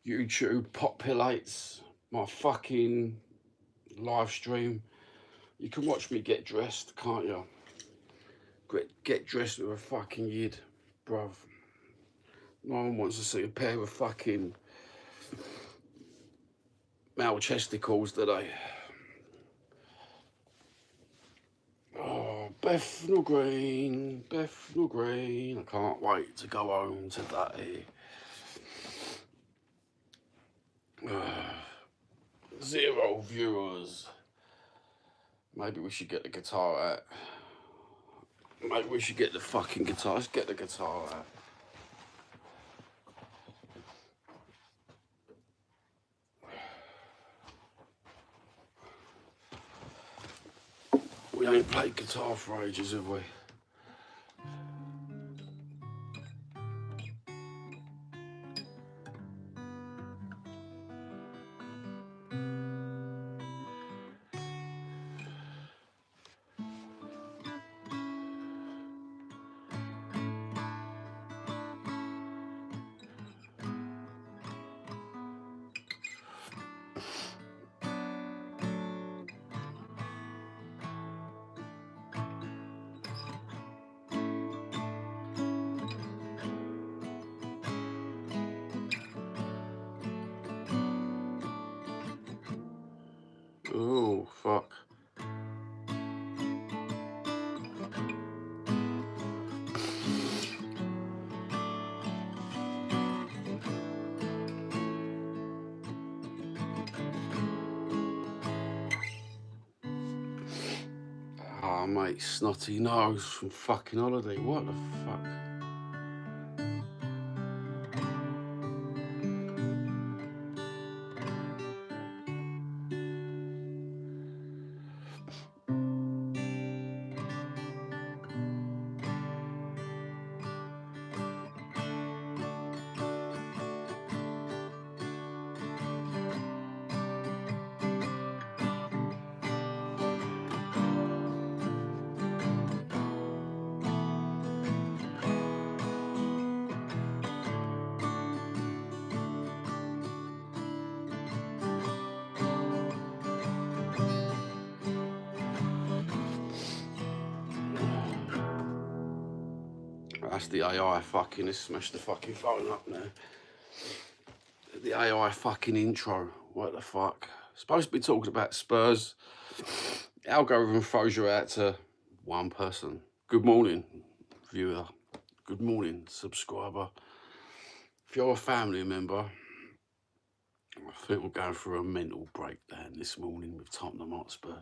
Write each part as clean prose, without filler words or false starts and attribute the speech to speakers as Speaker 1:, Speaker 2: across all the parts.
Speaker 1: YouTube populates my fucking live stream. You can watch me get dressed, can't you? Get dressed with a fucking yid, bruv. No one wants to see a pair of fucking male chesticles, do they? Oh, Bethnal Green, Bethnal Green. I can't wait to go home today. 0 viewers. Maybe we should get the guitar out. Maybe we should get the fucking guitar. Let's get the guitar out. We ain't played guitar for ages, have we? Oh, fuck. Ah, mate, snotty nose from fucking holiday. What the fuck? That's the AI fucking, let's smash the fucking phone up now. The AI fucking intro, what the fuck? Supposed to be talking about Spurs. Algorithm throws you out to one person. Good morning, viewer. Good morning, subscriber. If you're a family member, I think we're going through a mental breakdown this morning with Tottenham Hotspur.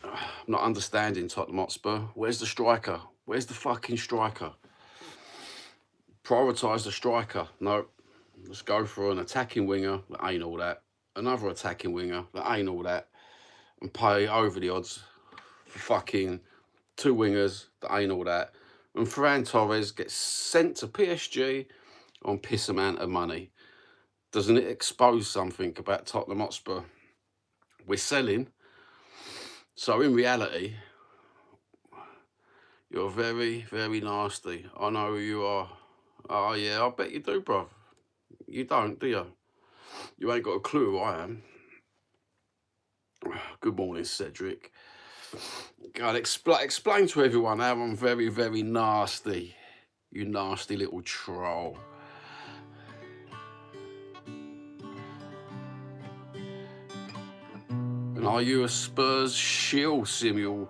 Speaker 1: I'm not understanding Tottenham Hotspur. Where's the striker? Where's the fucking striker? Prioritise the striker. No, let's go for an attacking winger that ain't all that. Another attacking winger that ain't all that. And pay over the odds for fucking 2 wingers that ain't all that. And Ferran Torres gets sent to PSG on piss amount of money. Doesn't it expose something about Tottenham Hotspur? We're selling. So in reality, you're very, very nasty. I know who you are. Oh yeah, I bet you do, bruv. You don't, do you? You ain't got a clue who I am. Good morning, Cedric. God, explain to everyone how I'm very, very nasty. You nasty little troll. And are you a Spurs shill, Simuel?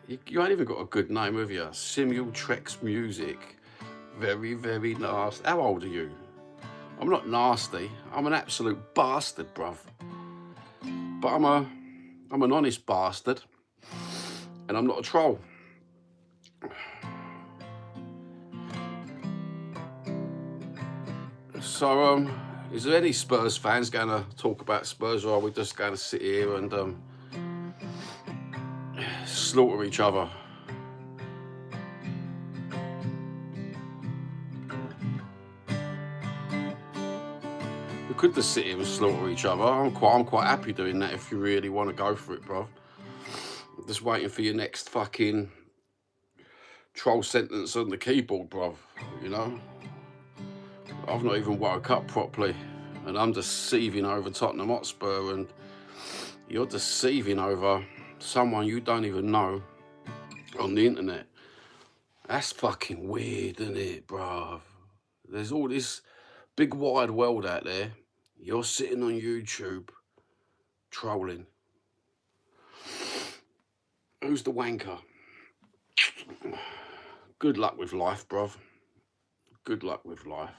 Speaker 1: You ain't even got a good name, have you? Simuel Trex Music. Very, very nasty. How old are you? I'm not nasty. I'm an absolute bastard, bruv. But I'm an honest bastard. And I'm not a troll. So, is there any Spurs fans going to talk about Spurs, or are we just going to sit here and slaughter each other? We could just sit here and slaughter each other. I'm quite happy doing that if you really want to go for it, bro. I'm just waiting for your next fucking troll sentence on the keyboard, bro. You know? I've not even woke up properly, and I'm deceiving over Tottenham Hotspur, and you're deceiving over someone you don't even know on the internet. That's fucking weird, isn't it, bruv? There's all this big wide world out there. You're sitting on YouTube trolling. Who's the wanker? Good luck with life, bruv. Good luck with life.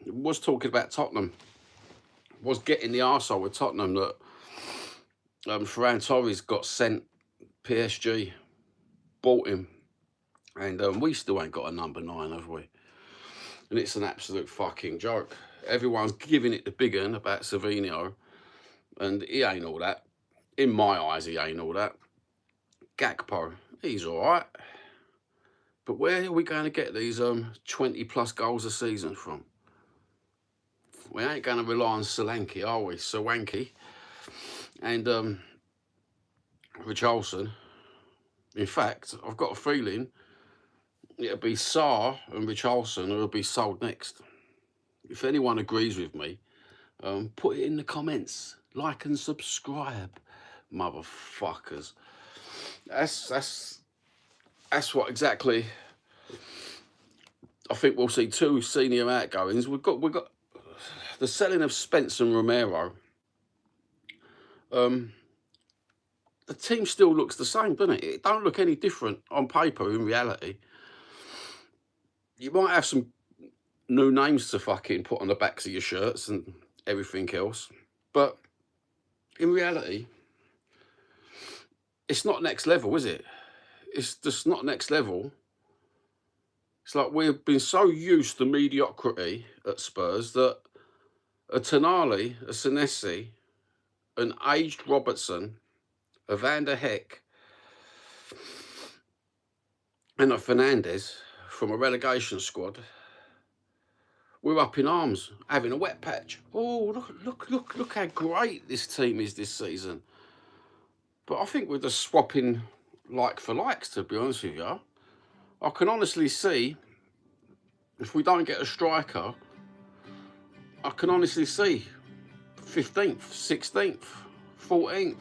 Speaker 1: Was talking about Tottenham. Was getting the arsehole with Tottenham that Ferran Torres got sent PSG, bought him, and we still ain't got a number 9, have we? And it's an absolute fucking joke. Everyone's giving it the big one about Savinho, and he ain't all that. In my eyes, he ain't all that. Gakpo, he's all right. But where are we going to get these 20-plus goals a season from? We ain't going to rely on Solanke, are we? Solanke. And Richarlison. In fact, I've got a feeling it'll be Sarr and Richarlison who will be sold next. If anyone agrees with me, put it in the comments. Like and subscribe, motherfuckers. That's what exactly. I think we'll see 2 senior outgoings. We've got the selling of Spence and Romero. The team still looks the same, doesn't it? It don't look any different on paper in reality. You might have some new names to fucking put on the backs of your shirts and everything else, but in reality, it's not next level, is it? It's just not next level. It's like we've been so used to mediocrity at Spurs that a Tonali, a Senesi, an aged Robertson, a Van der Heck, and a Fernandes from a relegation squad, we're up in arms, having a wet patch. Oh, look how great this team is this season. But I think we're just swapping like for likes, to be honest with you. I can honestly see, if we don't get a striker, I can honestly see 15th, 16th, 14th.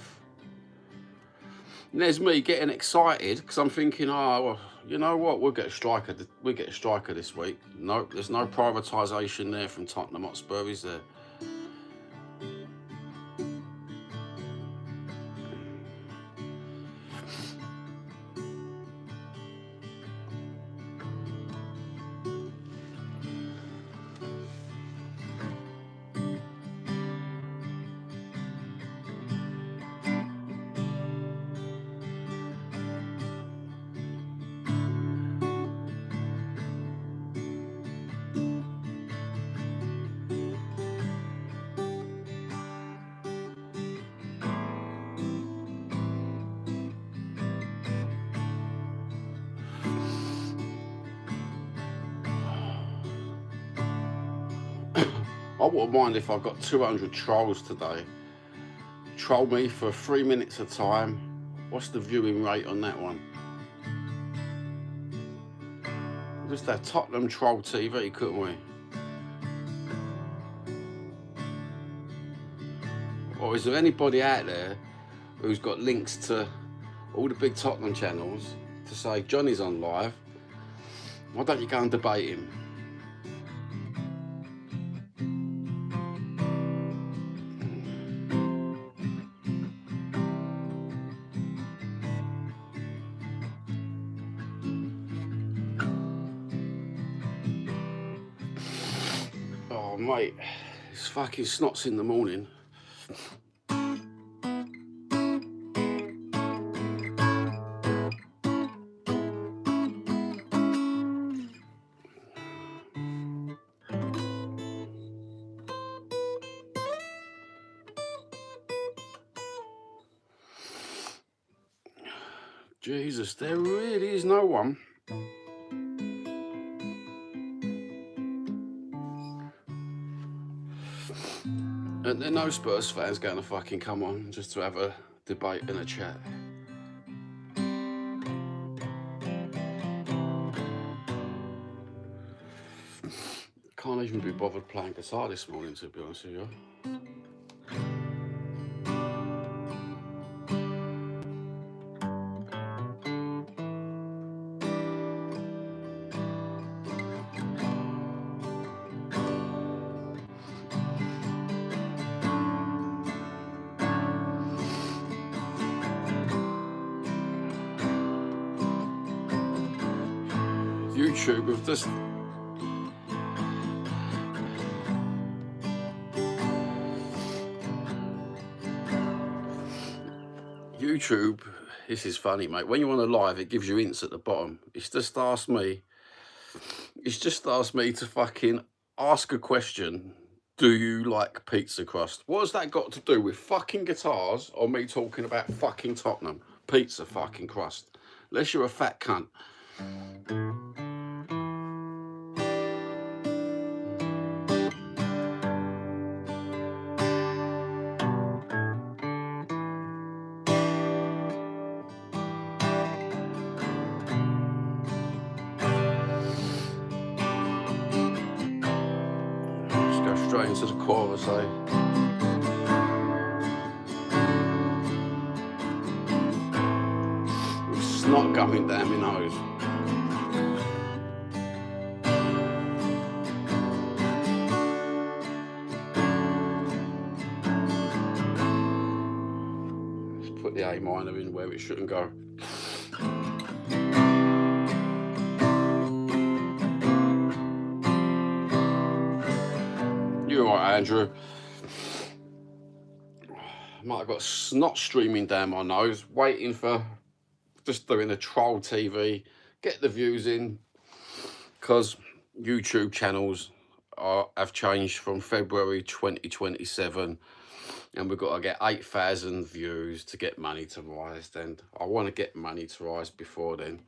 Speaker 1: And there's me getting excited because I'm thinking, oh, well, you know what? We'll get a striker. We'll get a striker this week. No, there's no privatisation there from Tottenham Hotspur, is there? I wouldn't mind if I got 200 trolls today. Troll me for 3 minutes a time. What's the viewing rate on that one? Just have Tottenham Troll TV, couldn't we? Or is there anybody out there who's got links to all the big Tottenham channels to say, Johnny's on live, why don't you go and debate him? Oh, mate, it's fucking snots in the morning. Jesus, there really is no one. And there are no Spurs fans going to fucking come on just to have a debate and a chat. Can't even be bothered playing guitar this morning, to be honest with you. YouTube with this. YouTube, this is funny, mate. When you're on a live, it gives you hints at the bottom. It's just asked me to fucking ask a question. Do you like pizza crust? What has that got to do with fucking guitars or me talking about fucking Tottenham? Pizza fucking crust. Unless you're a fat cunt. Straight into the chorus, eh? With snot coming down my nose. Let's put the A minor in where it shouldn't go. You're right, Andrew. Might have got snot streaming down my nose, waiting for just doing a troll TV, get the views in, because YouTube channels have changed from February 2027, and we've got to get 8,000 views to get monetized, and I want to get monetized before then.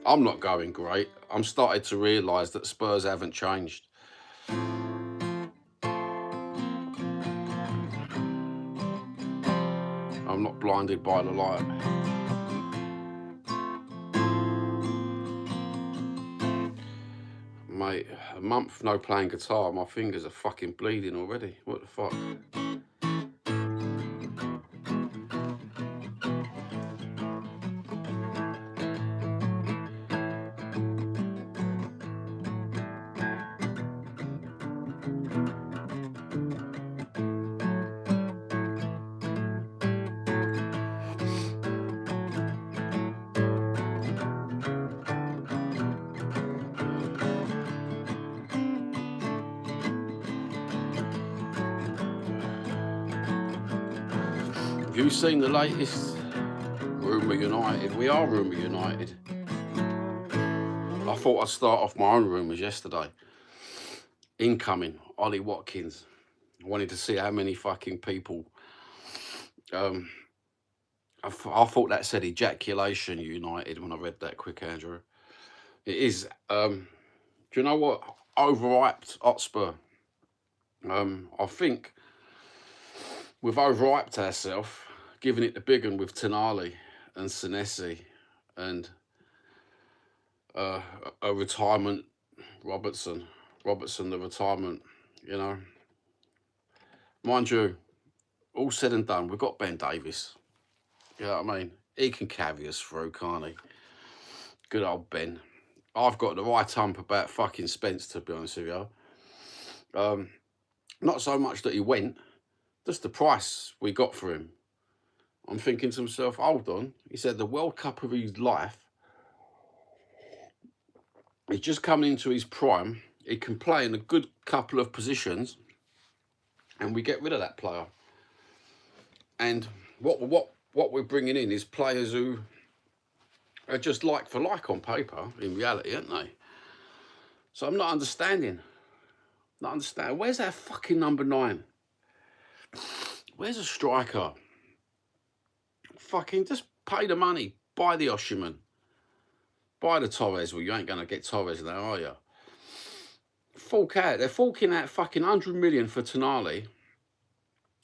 Speaker 1: I'm not going great. I'm starting to realise that Spurs haven't changed. I'm not blinded by the light. Mate, a month no playing guitar, my fingers are fucking bleeding already. What the fuck? Have you seen the latest Rumour United? We are Rumour United. I thought I'd start off my own rumours yesterday. Incoming, Ollie Watkins. I wanted to see how many fucking people. I thought that said ejaculation United when I read that quick, Andrew. It is. Do you know what? Overhyped Hotspur. I think we've overhyped ourselves, giving it the big one with Tonali and Senesi and a retirement Robertson, the retirement, you know. Mind you, all said and done, we've got Ben Davies. You know what I mean? He can carry us through, can't he? Good old Ben. I've got the right hump about fucking Spence, to be honest with you. Not so much that he went, just the price we got for him. I'm thinking to myself, hold on. He said the World Cup of his life. He's just coming into his prime. He can play in a good couple of positions, and we get rid of that player. And what we're bringing in is players who are just like for like on paper, in reality, aren't they? So I'm not understanding. Where's our fucking number 9? Where's a striker? Fucking just pay the money. Buy the Oshiman. Buy the Torres. Well, you ain't going to get Torres now, are you? Fork out. They're forking out fucking 100 million for Tonali,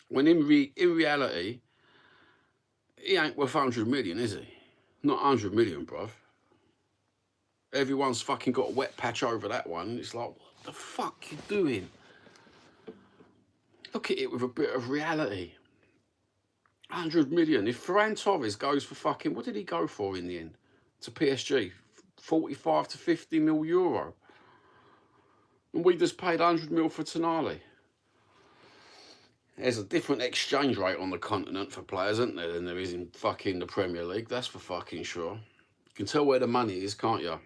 Speaker 1: when in reality, he ain't worth 100 million, is he? Not 100 million, bruv. Everyone's fucking got a wet patch over that one. It's like, what the fuck you doing? Look at it with a bit of reality. 100 million. If Ferran Torres goes for fucking, what did he go for in the end? To PSG? 45 to 50 mil euro. And we just paid 100 mil for Tonali. There's a different exchange rate on the continent for players, isn't there, than there is in fucking the Premier League. That's for fucking sure. You can tell where the money is, can't you?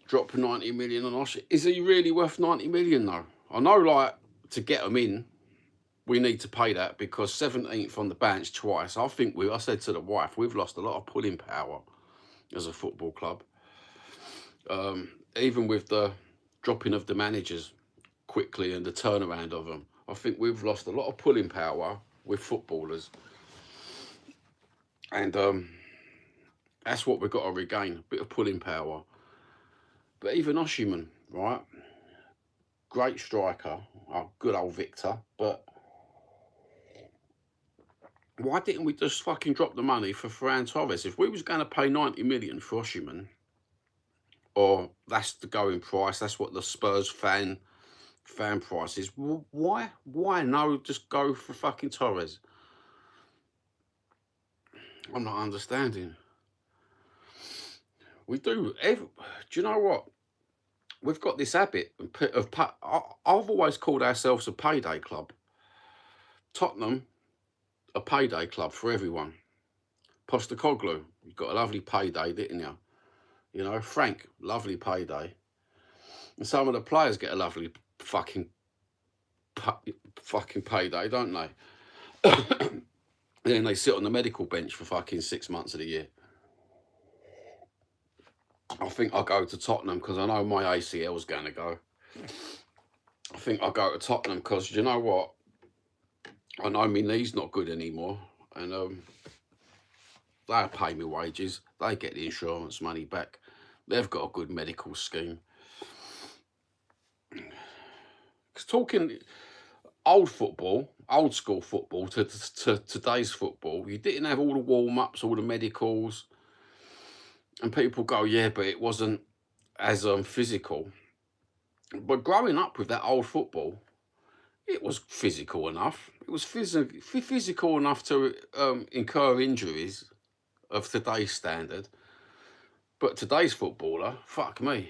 Speaker 1: Drop 90 million on Osh. Is he really worth 90 million though? I know, like, to get him in, we need to pay that because 17th on the bench twice. I think I said to the wife, we've lost a lot of pulling power as a football club. Even with the dropping of the managers quickly and the turnaround of them, I think we've lost a lot of pulling power with footballers. And that's what we've got to regain, a bit of pulling power. But even Osimhen, right? Great striker, good old Victor, but why didn't we just fucking drop the money for Ferran Torres? If we was going to pay 90 million for Osimhen, or that's the going price, that's what the Spurs fan price is, why no, just go for fucking Torres? I'm not understanding. We do you know what? We've got this habit of I've always called ourselves a payday club. Tottenham, a payday club for everyone. Postecoglou, you got a lovely payday, didn't you? You know, Frank, lovely payday. And some of the players get a lovely fucking payday, don't they? And then they sit on the medical bench for fucking 6 months of the year. I think I'll go to Tottenham because I know my ACL's going to go. I think I'll go to Tottenham because, you know what? I know my knee's not good anymore. And they pay me wages. They get the insurance money back. They've got a good medical scheme. Because talking old football, old school football to today's football, you didn't have all the warm-ups, all the medicals. And people go, yeah, but it wasn't as physical. But growing up with that old football, it was physical enough. It was physical enough to incur injuries of today's standard. But today's footballer, fuck me,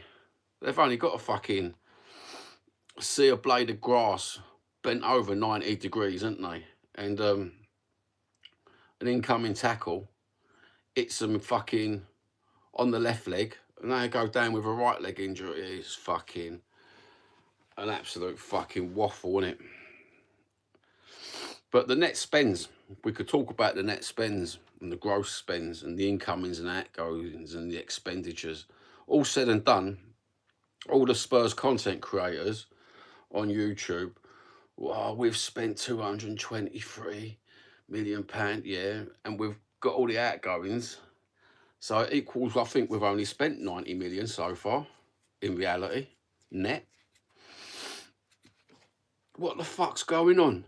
Speaker 1: they've only got to fucking see a blade of grass bent over 90 degrees, haven't they? And an incoming tackle, it's them fucking on the left leg, and they go down with a right leg injury. It's fucking an absolute fucking waffle, isn't it? But the net spends, we could talk about the net spends and the gross spends and the incomings and outgoings and the expenditures. All said and done, all the Spurs content creators on YouTube, well, we've spent £223 million, yeah, and we've got all the outgoings. So it equals, I think we've only spent 90 million so far, in reality, net. What the fuck's going on?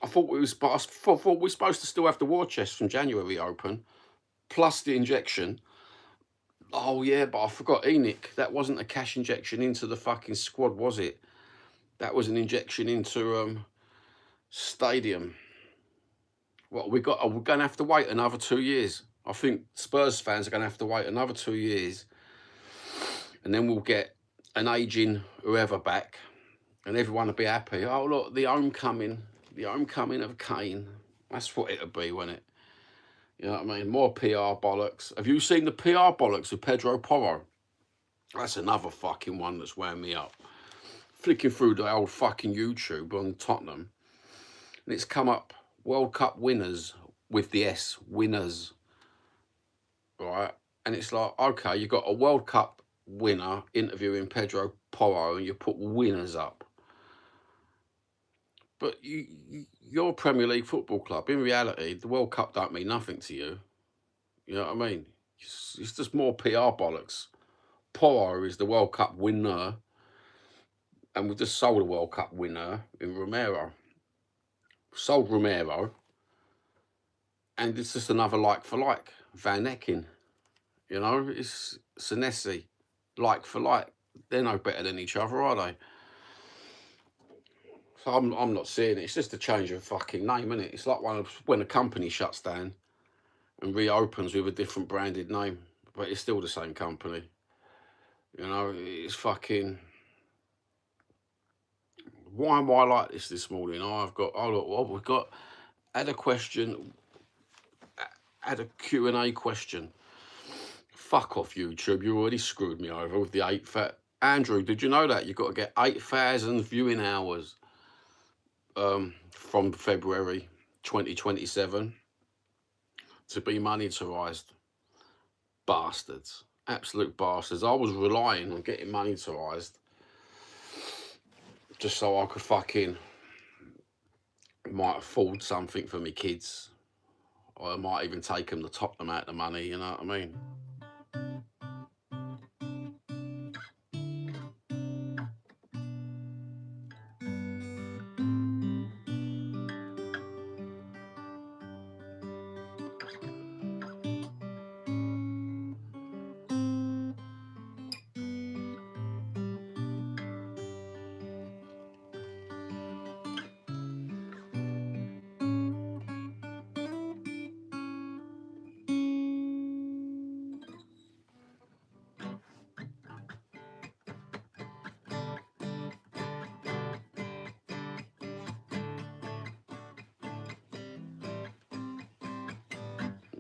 Speaker 1: I thought we were supposed to still have the war chest from January open, plus the injection. Oh yeah, but I forgot Enoch. That wasn't a cash injection into the fucking squad, was it? That was an injection into stadium. What we're going to have to wait another 2 years. I think Spurs fans are going to have to wait another 2 years, and then we'll get an aging whoever back, and everyone will be happy. Oh look, the homecoming of Kane. That's what it'll be, won't it? You know what I mean? More PR bollocks. Have you seen the PR bollocks with Pedro Porro? That's another fucking one that's wound me up. Flicking through the old fucking YouTube on Tottenham, and it's come up World Cup winners with the S, winners. Right, and it's like, okay, you got a World Cup winner interviewing Pedro Porro and you put winners up. But you're a Premier League football club. In reality, the World Cup don't mean nothing to you. You know what I mean? It's just more PR bollocks. Porro is the World Cup winner, and we just sold a World Cup winner in Romero. Sold Romero, and it's just another like for like. Van Ecking. You know, it's Senesi, like for like. They're no better than each other, are they? So I'm not seeing it. It's just a change of fucking name, isn't it? It's like when a company shuts down and reopens with a different branded name, but it's still the same company. You know, it's fucking. Why am I like this morning? We've got had a question, had a Q&A question. Fuck off, YouTube. You already screwed me over with the 8,000. Andrew, did you know that you've got to get 8,000 viewing hours from February 2027 to be monetarised? Bastards. Absolute bastards. I was relying on getting monetarised just so I could fucking might afford something for my kids. Or I might even take them the top amount of money, you know what I mean?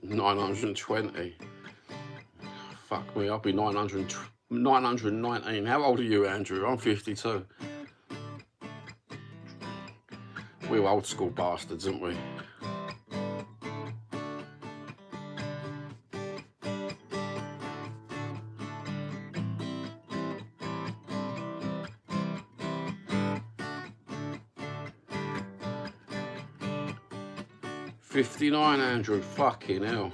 Speaker 1: $920. Fuck me, I'll be 919. How old are you, Andrew? I'm 52. We're old school bastards, aren't we? $59, Andrew. Fucking hell.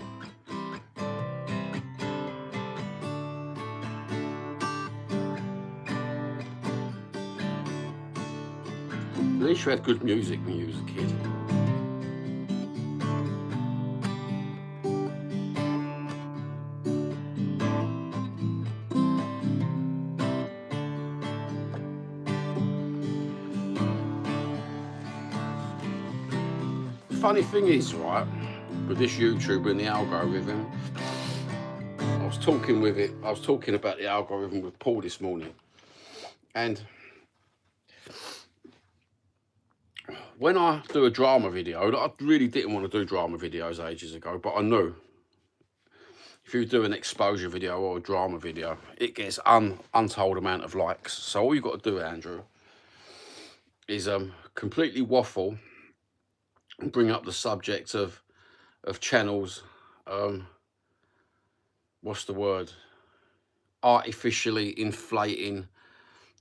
Speaker 1: At least you had good music when you was a kid. Funny thing is, right, with this YouTube and the algorithm, I was talking about the algorithm with Paul this morning, and when I do a drama video, I really didn't want to do drama videos ages ago, but I knew if you do an exposure video or a drama video, it gets untold amount of likes. So all you got to do, Andrew, is completely waffle and bring up the subject of channels, what's the word, artificially inflating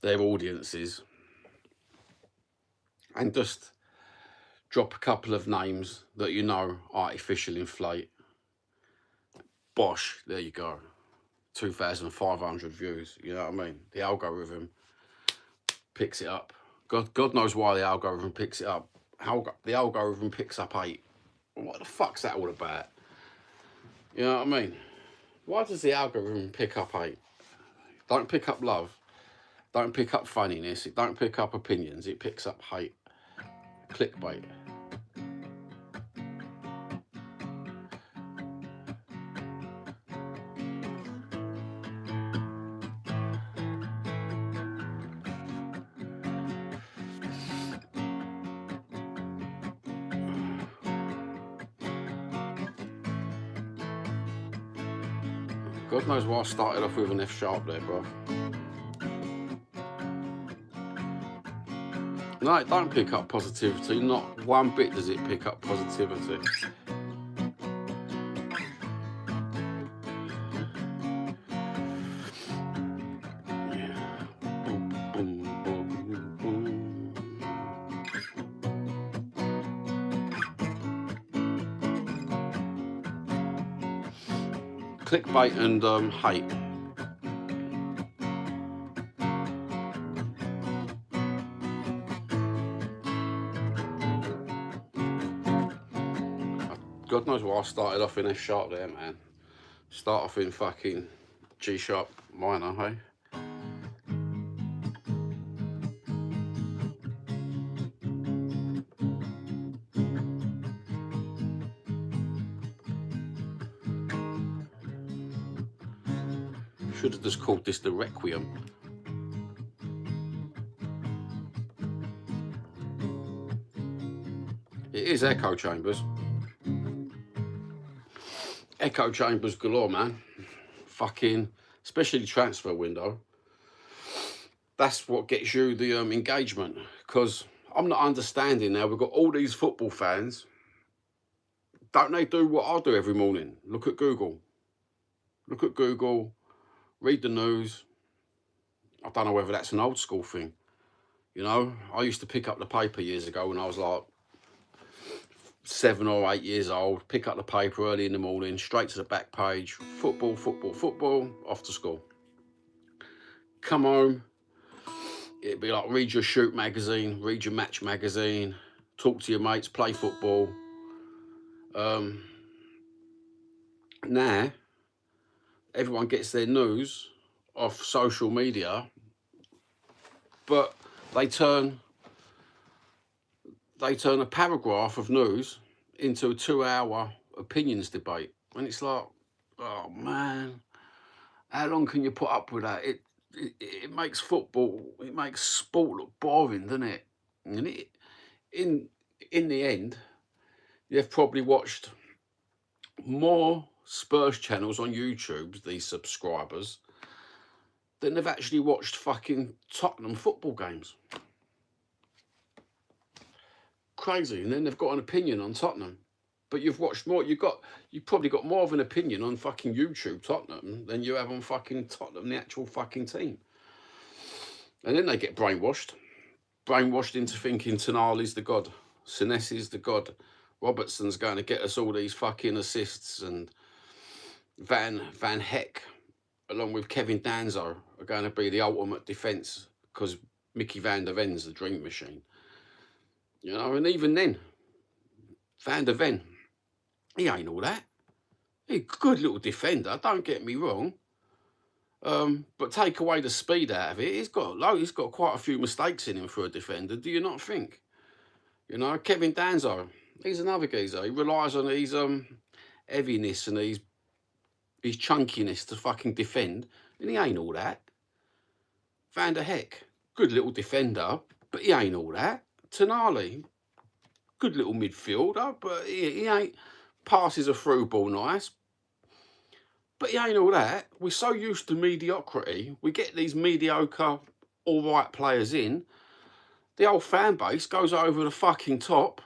Speaker 1: their audiences, and just drop a couple of names that you know artificially inflate. Bosh, there you go. 2,500 views, you know what I mean? The algorithm picks it up. God knows why the algorithm picks it up. How the algorithm picks up 8. What the fuck's that all about? You know what I mean? Why does the algorithm pick up 8? Don't pick up love. Don't pick up funniness. It don't pick up opinions. It picks up hate. Clickbait. God knows why I started off with an F sharp there, bro. No, it don't pick up positivity. Not one bit does it pick up positivity. Clickbait and hate. God knows why I started off in F sharp there, man. Start off in fucking G sharp minor, hey? Should have just called this the Requiem. It is echo chambers. Echo chambers galore, man. Fucking, especially the transfer window. That's what gets you the engagement. Because I'm not understanding now. We've got all these football fans. Don't they do what I do every morning? Look at Google. Look at Google. Read the news. I don't know whether that's an old school thing. You know, I used to pick up the paper years ago when I was like 7 or 8 years old, pick up the paper early in the morning, straight to the back page, football, football, football, off to school. Come home, it'd be like read your shoot magazine, read your match magazine, talk to your mates, play football. Now, everyone gets their news off social media, but they turn a paragraph of news into a 2-hour opinions debate. And it's like, oh man, how long can you put up with that? It makes football, it makes sport look boring, doesn't it? And in the end, you've probably watched more Spurs channels on YouTube, these subscribers, than they've actually watched fucking Tottenham football games. Crazy. And then they've got an opinion on Tottenham, but you've watched more. You've probably got more of an opinion on fucking YouTube Tottenham than you have on fucking Tottenham, the actual fucking team. And then they get brainwashed into thinking Tonali's the god, Senesi's the god, Robertson's going to get us all these fucking assists, and Van Heck, along with Kevin Danzo, are going to be the ultimate defence because Mickey van der Ven's the dream machine. You know, and even then, Van der Ven, he ain't all that. He's a good little defender, don't get me wrong. But take away the speed out of it, he's got quite a few mistakes in him for a defender, do you not think? You know, Kevin Danzo, he's another geezer. He relies on his heaviness and his chunkiness to fucking defend, and he ain't all that. Van der Heck, good little defender, but he ain't all that. Tonali, good little midfielder, but he ain't, passes a through ball nice, but he ain't all that. We're so used to mediocrity, we get these mediocre, all right players in, the old fan base goes over the fucking top.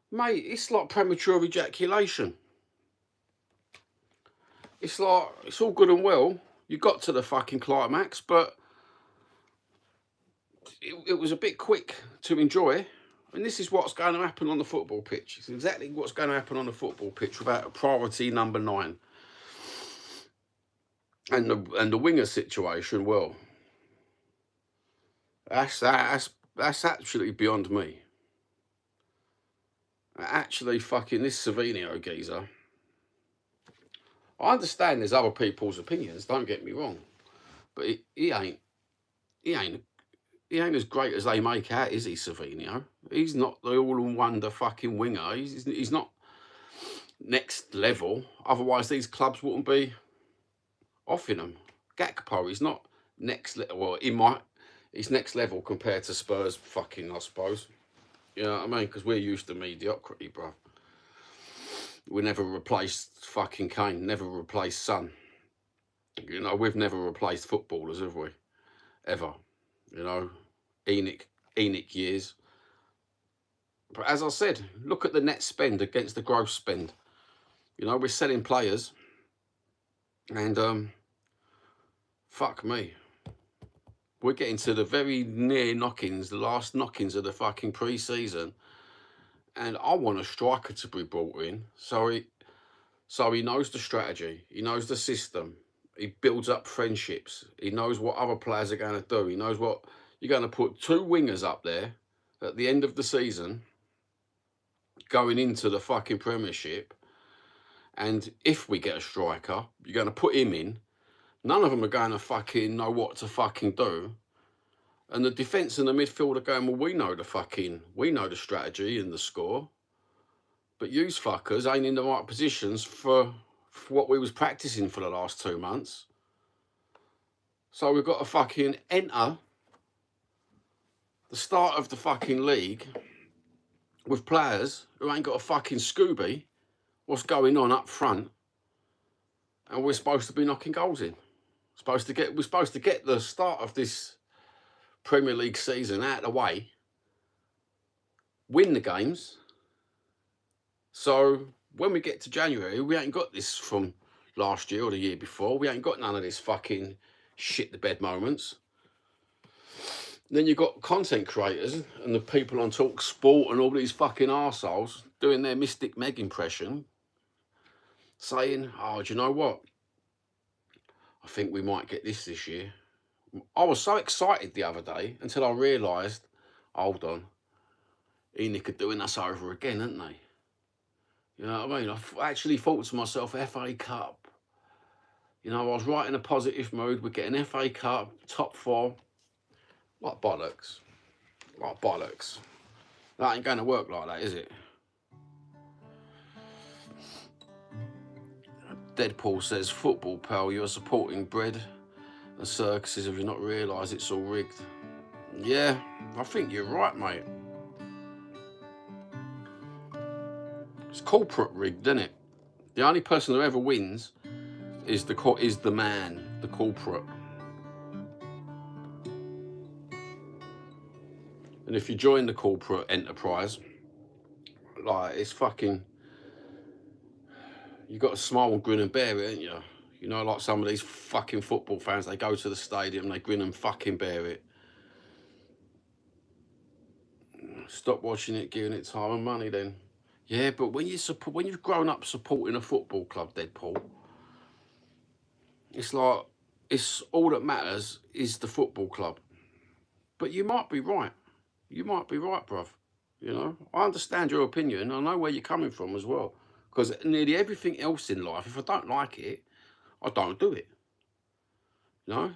Speaker 1: Mate, it's like premature ejaculation. It's like, it's all good and well, you got to the fucking climax, but it was a bit quick to enjoy. And this is what's going to happen on the football pitch. It's exactly what's going to happen on the football pitch without priority number 9. And the winger situation, well, that's absolutely beyond me. Actually, fucking this Savinio geezer, I understand there's other people's opinions, don't get me wrong, but he ain't as great as they make out, is he, Savinio? He's not the all-in-wonder fucking winger. He's not next level. Otherwise, these clubs wouldn't be offering him. Gakpo, he's not next level. Well, he's next level compared to Spurs fucking, I suppose. You know what I mean? Because we're used to mediocrity, bro. We never replaced fucking Kane, never replaced Son. You know, we've never replaced footballers, have we? Ever. You know, Enoch years. But as I said, look at the net spend against the gross spend. You know, we're selling players, and fuck me, we're getting to the very near knockings, the last knockings of the fucking pre-season, and I want a striker to be brought in, so he knows the strategy, he knows the system, he builds up friendships, he knows what other players are going to do, he knows what you're going to put 2 wingers up there at the end of the season, going into the fucking Premiership, And if we get a striker, you're going to put him in. None of them are going to fucking know what to fucking do. And the defence and the midfield are going, well, we know the strategy and the score. But yous fuckers ain't in the right positions for what we was practising for the last 2 months. So we've got to fucking enter the start of the fucking league with players who ain't got a fucking Scooby what's going on up front, and we're supposed to be knocking goals in. We're supposed to get the start of this Premier League season out of the way, win the games. So when we get to January, we ain't got this from last year or the year before. We ain't got none of this fucking shit the bed moments. Then you've got content creators and the people on Talk Sport and all these fucking arseholes doing their Mystic Meg impression, saying, oh, do you know what? I think we might get this year. I was so excited the other day until I realised, hold on, Enoch are doing us over again, aren't they? You know what I mean? I actually thought to myself, FA Cup. You know, I was right in a positive mood. We're getting FA Cup, top 4. Like bollocks. Like bollocks. That ain't going to work like that, is it? Deadpool says, football, pal, you're supporting bread and circuses if you not realise it's all rigged. Yeah, I think you're right, mate. It's corporate rigged, isn't it? The only person who ever wins is the man, the corporate. And if you join the corporate enterprise, like, it's fucking, you got to smile and grin and bear it, ain't you? You know, like some of these fucking football fans, they go to the stadium, they grin and fucking bear it. Stop watching it, giving it time and money then. Yeah, but when you've grown up supporting a football club, Deadpool, it's like, it's all that matters is the football club. But you might be right. You might be right, bruv. You know, I understand your opinion. I know where you're coming from as well. Because nearly everything else in life, if I don't like it, I don't do it. You know,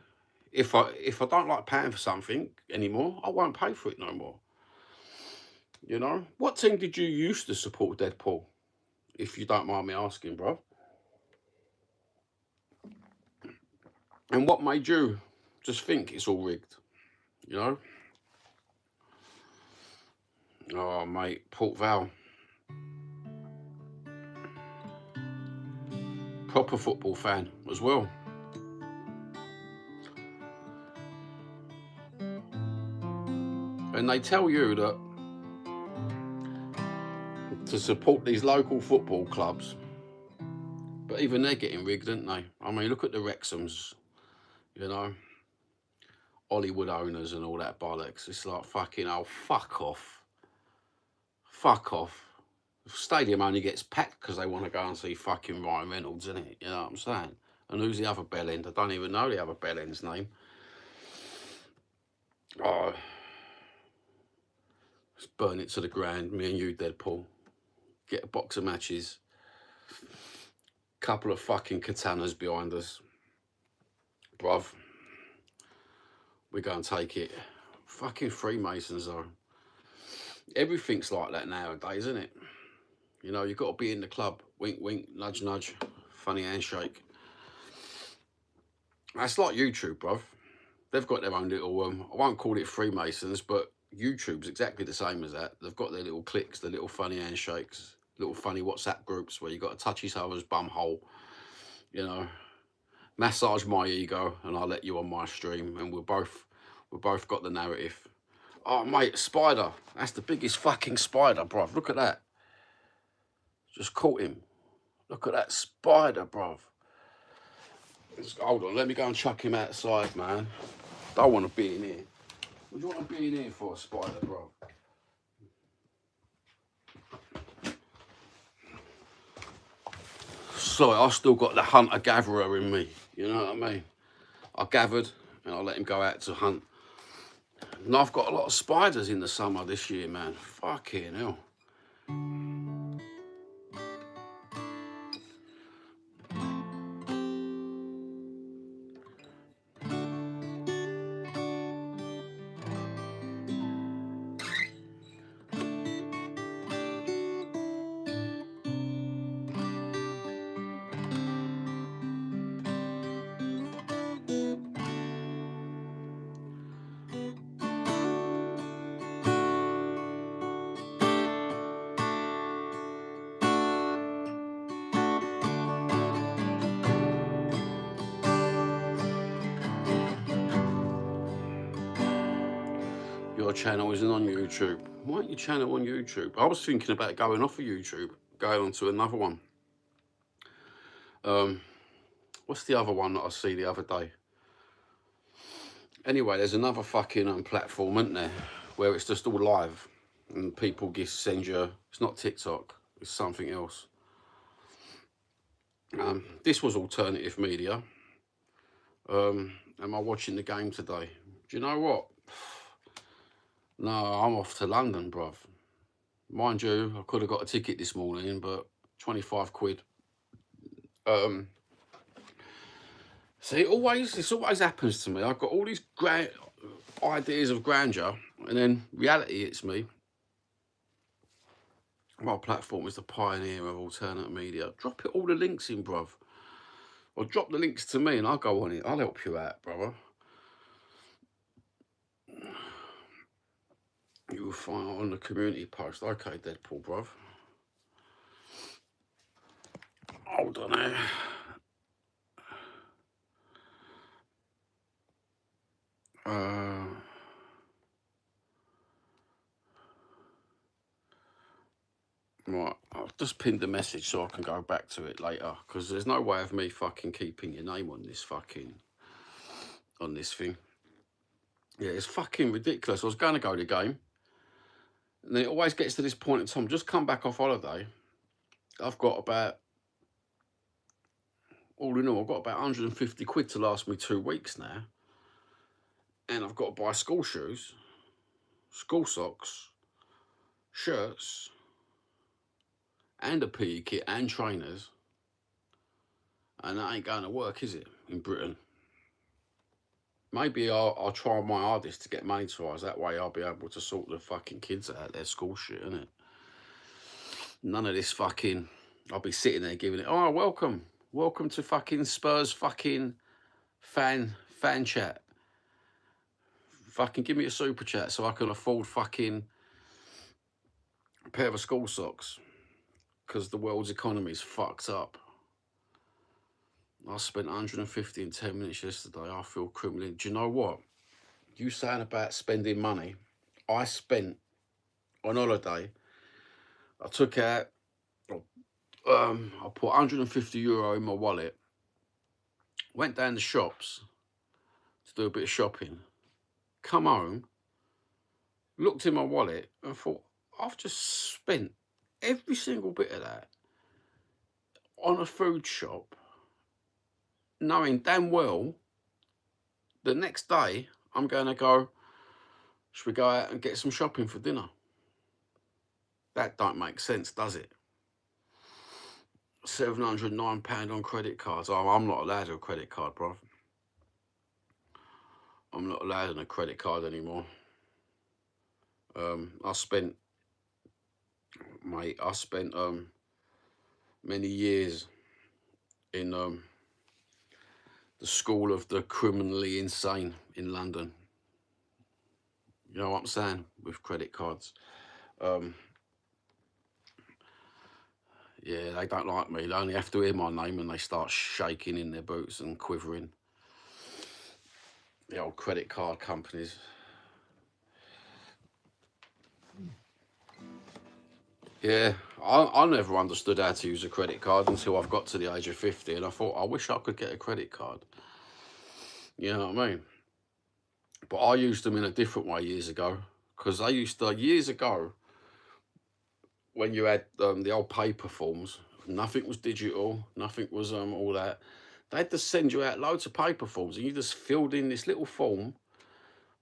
Speaker 1: if I don't like paying for something anymore, I won't pay for it no more. You know, what team did you used to support, Deadpool? If you don't mind me asking, bro. And what made you just think it's all rigged? You know? Oh, mate, Port Vale. Proper football fan as well. And they tell you that to support these local football clubs, but even they're getting rigged, aren't they? I mean, look at the Wrexhams, you know, Hollywood owners and all that bollocks. It's like, fucking hell, fuck off. Fuck off. The stadium only gets packed because they want to go and see fucking Ryan Reynolds, isn't it? You know what I'm saying? And who's the other bellend? I don't even know the other bellend's name. Oh, let's burn it to the ground, me and you, Deadpool. Get a box of matches. Couple of fucking katanas behind us. Bruv. We're going to take it. Fucking Freemasons, though. Everything's like that nowadays, isn't it? You know, you've got to be in the club. Wink, wink, nudge, nudge. Funny handshake. That's like YouTube, bruv. They've got their own little, I won't call it Freemasons, but YouTube's exactly the same as that. They've got their little cliques, their little funny handshakes, little funny WhatsApp groups where you've got to touch each other's bum hole, you know, massage my ego and I'll let you on my stream, and we've both got the narrative. Oh, mate, spider. That's the biggest fucking spider, bruv. Look at that. Just caught him. Look at that spider, bruv. Hold on, let me go and chuck him outside, man. Don't want to be in here. What do you want to be in here for, a spider, bro? Sorry, I've still got the hunter-gatherer in me. You know what I mean? I gathered and I let him go out to hunt. And I've got a lot of spiders in the summer this year, man. Fucking hell. your channel isn't on YouTube. Why ain't your channel on YouTube? I was thinking about going off of YouTube, going on to another one. What's the other one that I see the other day? Anyway, there's another fucking platform, isn't there, where it's just all live and people just send you. It's not TikTok. It's something else. This was alternative media. Am I watching the game today? Do you know what? No, I'm off to London, bruv. Mind you, I could have got a ticket this morning, but 25 quid. See, this always happens to me. I've got all these great ideas of grandeur, and then reality hits me. My platform is the pioneer of alternate media. Drop it all the links in, bruv. Or drop the links to me and I'll go on it. I'll help you out, brother. You will find on the community post. Okay, Deadpool, bruv. Hold on there. Right, I've just pinned the message so I can go back to it later, because there's no way of me fucking keeping your name on this fucking, on this thing. Yeah, it's fucking ridiculous. I was going to go to the game, and then it always gets to this point in time. Just come back off holiday. I've got about, all in all, I've got about 150 quid to last me 2 weeks now. And I've got to buy school shoes, school socks, shirts, and a PE kit and trainers. And that ain't going to work, is it, in Britain? Maybe I'll try my hardest to get money to us. That way I'll be able to sort the fucking kids out their school shit, innit? None of this fucking, I'll be sitting there giving it, oh, welcome to fucking Spurs fucking fan chat. Fucking give me a super chat so I can afford fucking a pair of school socks, because the world's economy's fucked up. I spent 150 in 10 minutes yesterday. I feel criminally. Do you know what? You saying about spending money, I spent on holiday, I took out, I put €150 in my wallet, went down the shops to do a bit of shopping, come home, looked in my wallet and thought, I've just spent every single bit of that on a food shop, knowing damn well the next day I'm going to go, should we go out and get some shopping for dinner? That don't make sense, does it? £709 on credit cards. Oh, I'm not allowed a credit card, bro. I'm not allowed on a credit card anymore. I spent many years in the school of the criminally insane in London. You know what I'm saying? With credit cards. Yeah, they don't like me. They only have to hear my name and they start shaking in their boots and quivering. The old credit card companies. Yeah, I never understood how to use a credit card until I've got to the age of 50, and I thought, I wish I could get a credit card. You know what I mean? But I used them in a different way years ago, because I used to, years ago, when you had the old paper forms, nothing was digital, nothing was all that. They had to send you out loads of paper forms, and you just filled in this little form,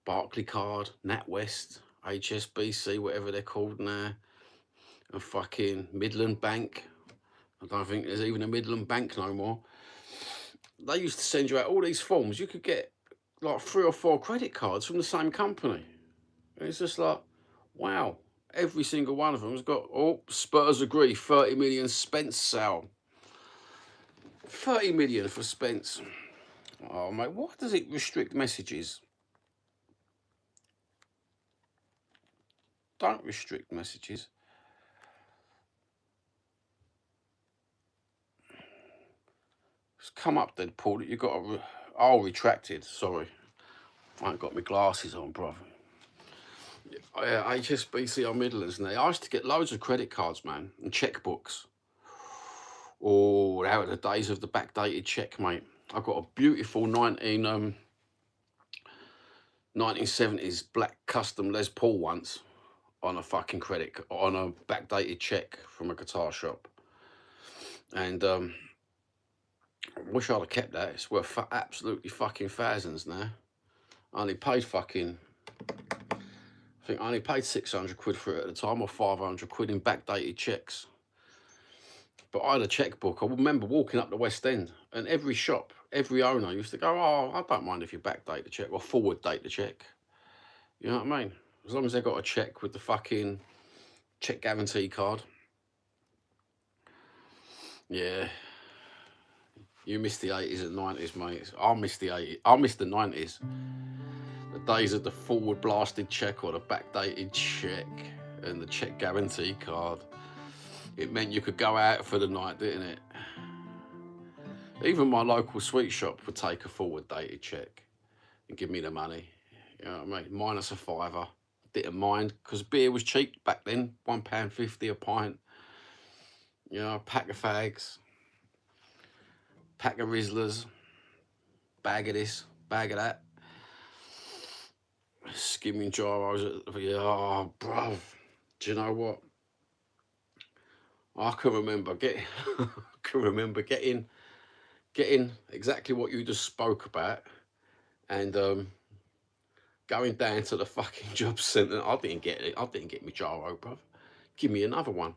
Speaker 1: Barclaycard, NatWest, HSBC, whatever they're called now, and fucking Midland Bank. I don't think there's even a Midland Bank no more. They used to send you out all these forms. You could get like 3 or 4 credit cards from the same company. And it's just like, wow. Every single one of them has got, oh, Spurs agree, 30 million Spence sale. 30 million for Spence. Oh, mate, why does it restrict messages? Don't restrict messages. It's come up, Deadpool, that you've got a, retracted, sorry. I ain't got my glasses on, brother. HSBC or Midlands. Now, I used to get loads of credit cards, man, and checkbooks. Oh, how are the days of the backdated check, mate. I got a beautiful 1970s black custom Les Paul once on a fucking on a backdated check from a guitar shop. And I wish I'd have kept that. It's worth absolutely fucking thousands now. I only paid fucking, I think I only paid 600 quid for it at the time, or 500 quid in backdated checks. But I had a checkbook. I remember walking up the West End, and every shop, every owner used to go, oh, I don't mind if you backdate the check or forward date the check. You know what I mean? As long as they got a check with the fucking check guarantee card. Yeah. You missed the 80s and 90s, mate. I missed the 80s. I missed the 90s. The days of the forward blasted check or the backdated check and the check guarantee card. It meant you could go out for the night, didn't it? Even my local sweet shop would take a forward dated check and give me the money. You know what I mean? Minus a fiver. Didn't mind, because beer was cheap back then. £1.50 a pint. You know, a pack of fags. Pack of Rizzlers. Bag of this, bag of that. Skimming gyros. Oh, bruv. Do you know what? I can remember getting exactly what you just spoke about, and going down to the fucking job centre. I didn't get it. I didn't get my gyro, bruv. Give me another one.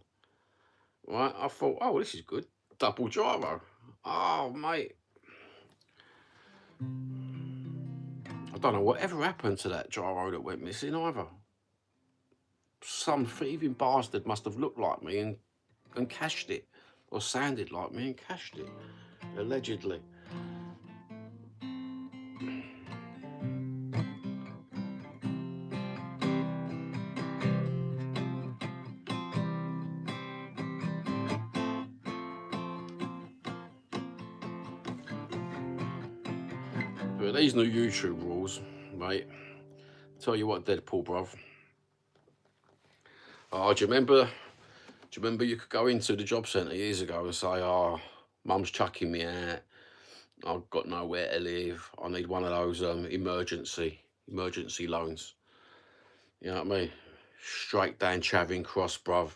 Speaker 1: Right? I thought, oh, this is good. Double gyro. Oh, mate. I don't know whatever happened to that gyro that went missing either. Some thieving bastard must have looked like me and cashed it, or sounded like me and cashed it, allegedly. But these new YouTube rules, mate, tell you what, Deadpool, bruv. Oh, do you remember you could go into the job centre years ago and say, oh, mum's chucking me out, I've got nowhere to live, I need one of those emergency loans. You know what I mean? Straight down Charing Cross, bruv.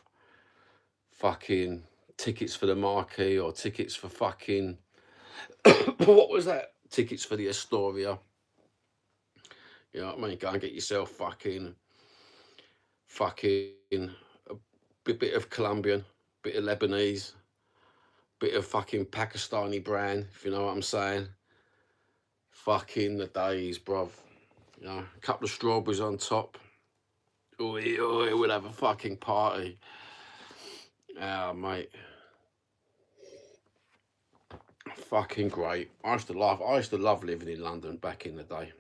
Speaker 1: Fucking tickets for the Marquee, or tickets for fucking what was that? Tickets for the Astoria. You know what I mean? Go and get yourself fucking a bit of Colombian, bit of Lebanese, bit of fucking Pakistani brand, if you know what I'm saying. Fucking the days, bruv. You know, a couple of strawberries on top. We'll have a fucking party. Oh, mate. Fucking great. I used to love living in London back in the day.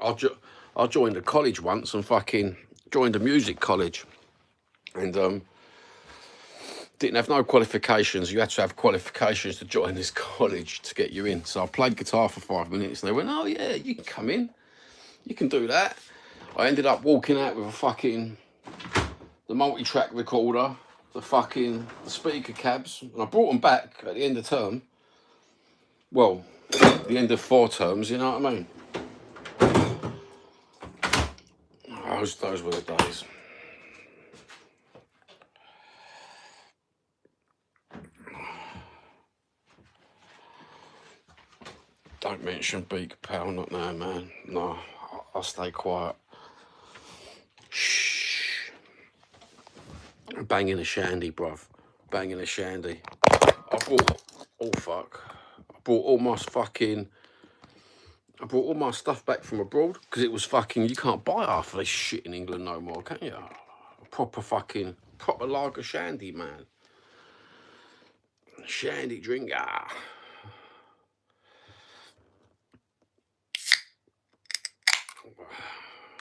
Speaker 1: I joined a college once and fucking joined a music college, and didn't have no qualifications. You had to have qualifications to join this college to get you in. So I played guitar for 5 minutes, and they went, oh yeah, you can come in, you can do that. I ended up walking out with the multi-track recorder, the speaker cabs, and I brought them back at the end of term. Well, the end of 4 terms, you know what I mean? Those were the days. Don't mention Beak, pal, not now, man. No, I'll stay quiet. Shh. Banging a shandy, bruv. Banging a shandy. I brought all my stuff back from abroad, because it was fucking, you can't buy half of this shit in England no more, can you? Proper lager shandy, man. Shandy drinker.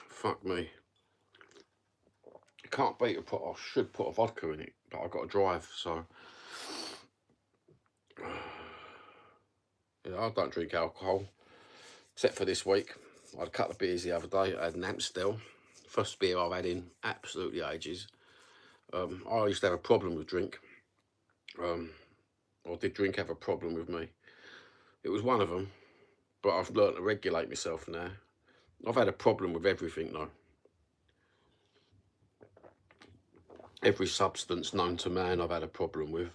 Speaker 1: Fuck me. Can't beat I should put a vodka in it, but I've got to drive, so. Yeah, I don't drink alcohol, except for this week. I had a couple of beers the other day. I had an Amstel, First beer I've had in absolutely ages. I used to have a problem with drink. Or did drink have a problem with me? It was one of them, but I've learned to regulate myself now. I've had a problem with everything though. Every substance known to man I've had a problem with.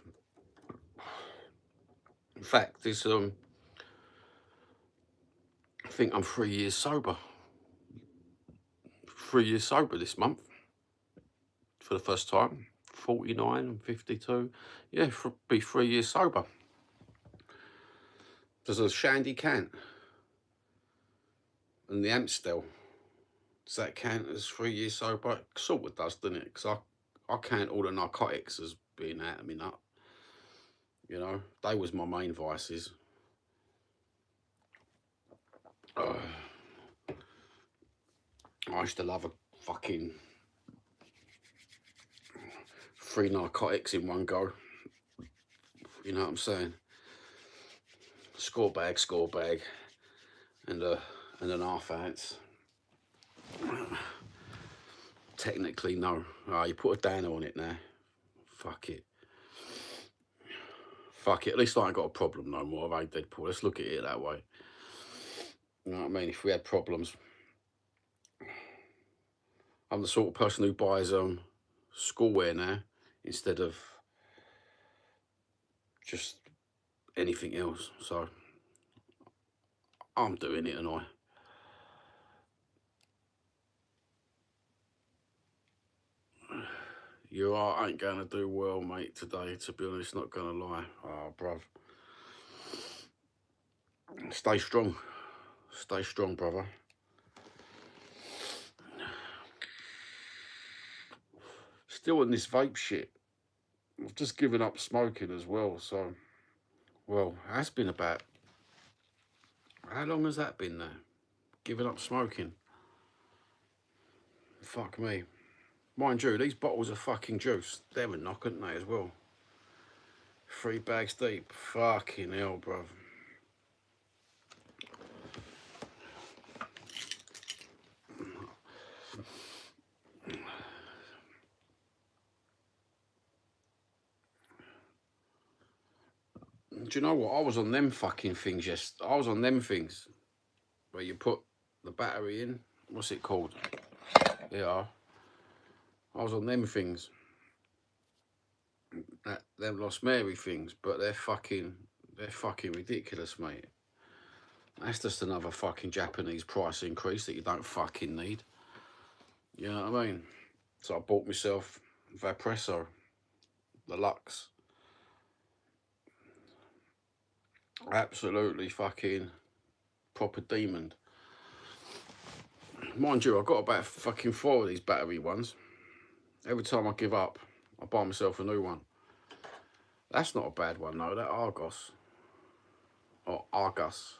Speaker 1: In fact, this I think I'm 3 years sober. 3 years sober this month. For the first time. 49 and 52. Yeah, be 3 years sober. There's a Shandy Cant. And the Amstel. Does that count as 3 years sober? It sort of does, doesn't it? Because I count all the narcotics as being out of me nut. You know, they was my main vices. I used to love a fucking 3 narcotics in one go. You know what I'm saying? Score bag, and an half ounce. Technically, no. You put a downer on it now. Fuck it. Fuck it. At least I ain't got a problem no more. I've had Deadpool. Let's look at it that way. You know what I mean? If we had problems, I'm the sort of person who buys schoolwear now instead of just anything else. So I'm doing it, and your art ain't gonna do well, mate, today, to be honest, not gonna lie. Oh, bruv. Stay strong. Stay strong, brother. Still in this vape shit. I've just given up smoking as well, so... Well, that's been about... How long has that been now? Giving up smoking? Fuck me. Mind you, these bottles of fucking juice, they were knocking, they, as well. 3 bags deep. Fucking hell, bruv. Do you know what? I was on them fucking things I was on them things where you put the battery in. What's it called? Yeah. I was on them things. Them Lost Mary things, but they're fucking ridiculous, mate. That's just another fucking Japanese price increase that you don't fucking need. You know what I mean? So I bought myself Vapresso, the Lux. Absolutely fucking proper demon. Mind you, I've got about fucking 4 of these battery ones. Every time I give up, I buy myself a new one. That's not a bad one though, that Argos. Or Argus.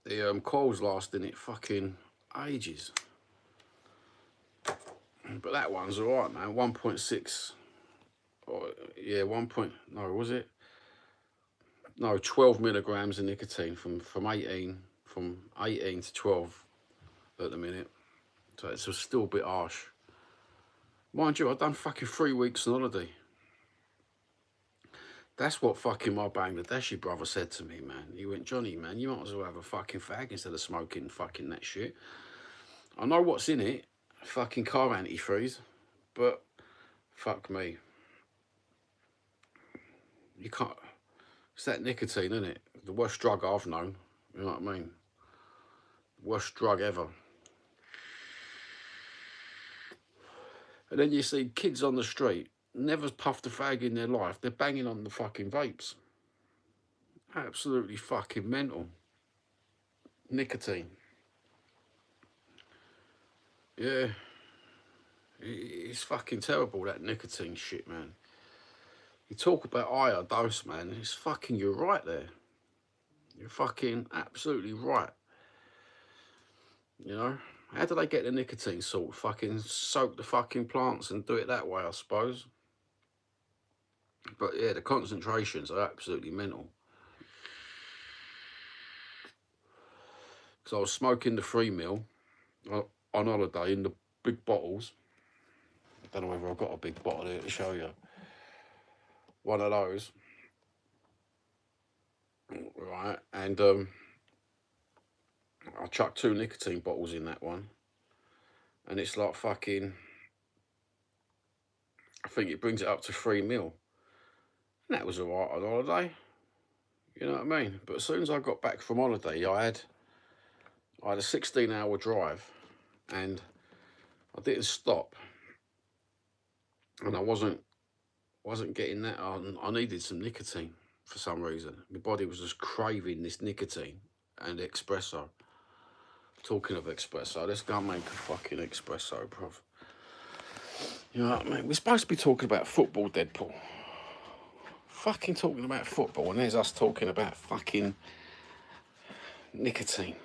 Speaker 1: The coils last in it fucking ages. But that one's alright, man. 1.6. Oh, yeah, 12 milligrams of nicotine from 18 to 12 at the minute. So it's still a bit harsh. Mind you, I've done fucking 3 weeks on holiday. That's what fucking my Bangladeshi brother said to me, man. He went, Johnny, man, you might as well have a fucking fag instead of smoking fucking that shit. I know what's in it, fucking car antifreeze, but fuck me. You can't, it's that nicotine, isn't it? The worst drug I've known, you know what I mean? Worst drug ever. And then you see kids on the street, never puffed a fag in their life. They're banging on the fucking vapes. Absolutely fucking mental. Nicotine. Yeah. It's fucking terrible, that nicotine shit, man. You talk about higher dose, man. It's fucking, you're right there. You're fucking absolutely right. You know? How do they get the nicotine salt? Fucking soak the fucking plants and do it that way, I suppose. But yeah, the concentrations are absolutely mental. Because I was smoking the 3 mil on holiday in the big bottles. I don't know whether I've got a big bottle here to show you. One of those. Right, and I chucked 2 nicotine bottles in that one. And it's like fucking, I think it brings it up to 3 mil. And that was alright on holiday. You know what I mean? But as soon as I got back from holiday, I had a 16-hour drive, and I didn't stop. And I wasn't getting that. I needed some nicotine for some reason. My body was just craving this nicotine and espresso. Talking of espresso, let's go and make a fucking espresso, bruv. You know what I mean? We're supposed to be talking about football, Deadpool. Fucking talking about football, and there's us talking about fucking nicotine.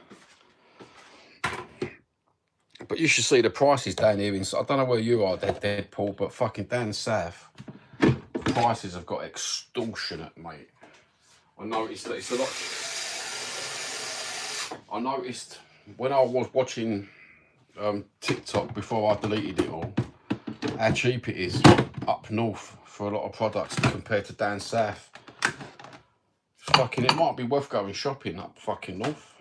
Speaker 1: But you should see the prices down here. I don't know where you are, Deadpool, but fucking down south, prices have got extortionate, mate. I noticed that it's a lot. I noticed when I was watching TikTok before I deleted it all, how cheap it is up north for a lot of products compared to down south. Fucking, it might be worth going shopping up fucking north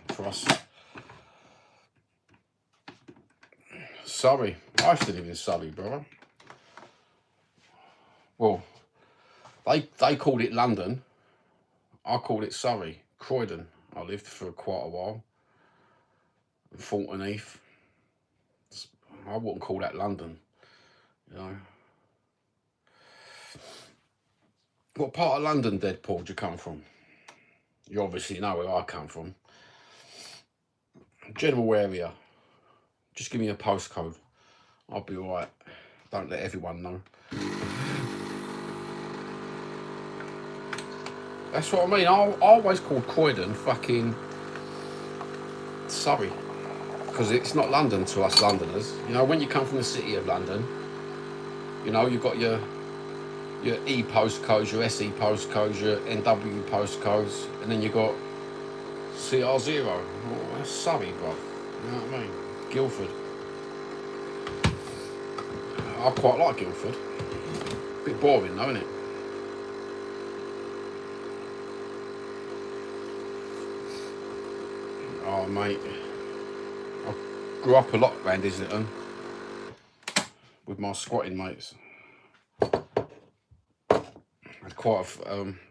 Speaker 1: for us. Surrey. I used to live in Surrey, brother. Well, they called it London. I called it Surrey, Croydon. I lived for quite a while. Thornton Heath. I wouldn't call that London, you know. What part of London, Deadpool, do you come from? You obviously know where I come from. General area. Just give me a postcode. I'll be alright. Don't let everyone know. That's what I mean. I always called Croydon fucking Surrey, because it's not London to us Londoners. You know, when you come from the city of London, you know, you've got your E postcodes, your SE postcodes, your NW postcodes, and then you've got CR0. Oh, that's Surrey, bro. You know what I mean? Guildford. I quite like Guildford. Bit boring though, isn't it? Oh, mate. I grew up a lot around Islington with my squatting mates. Had quite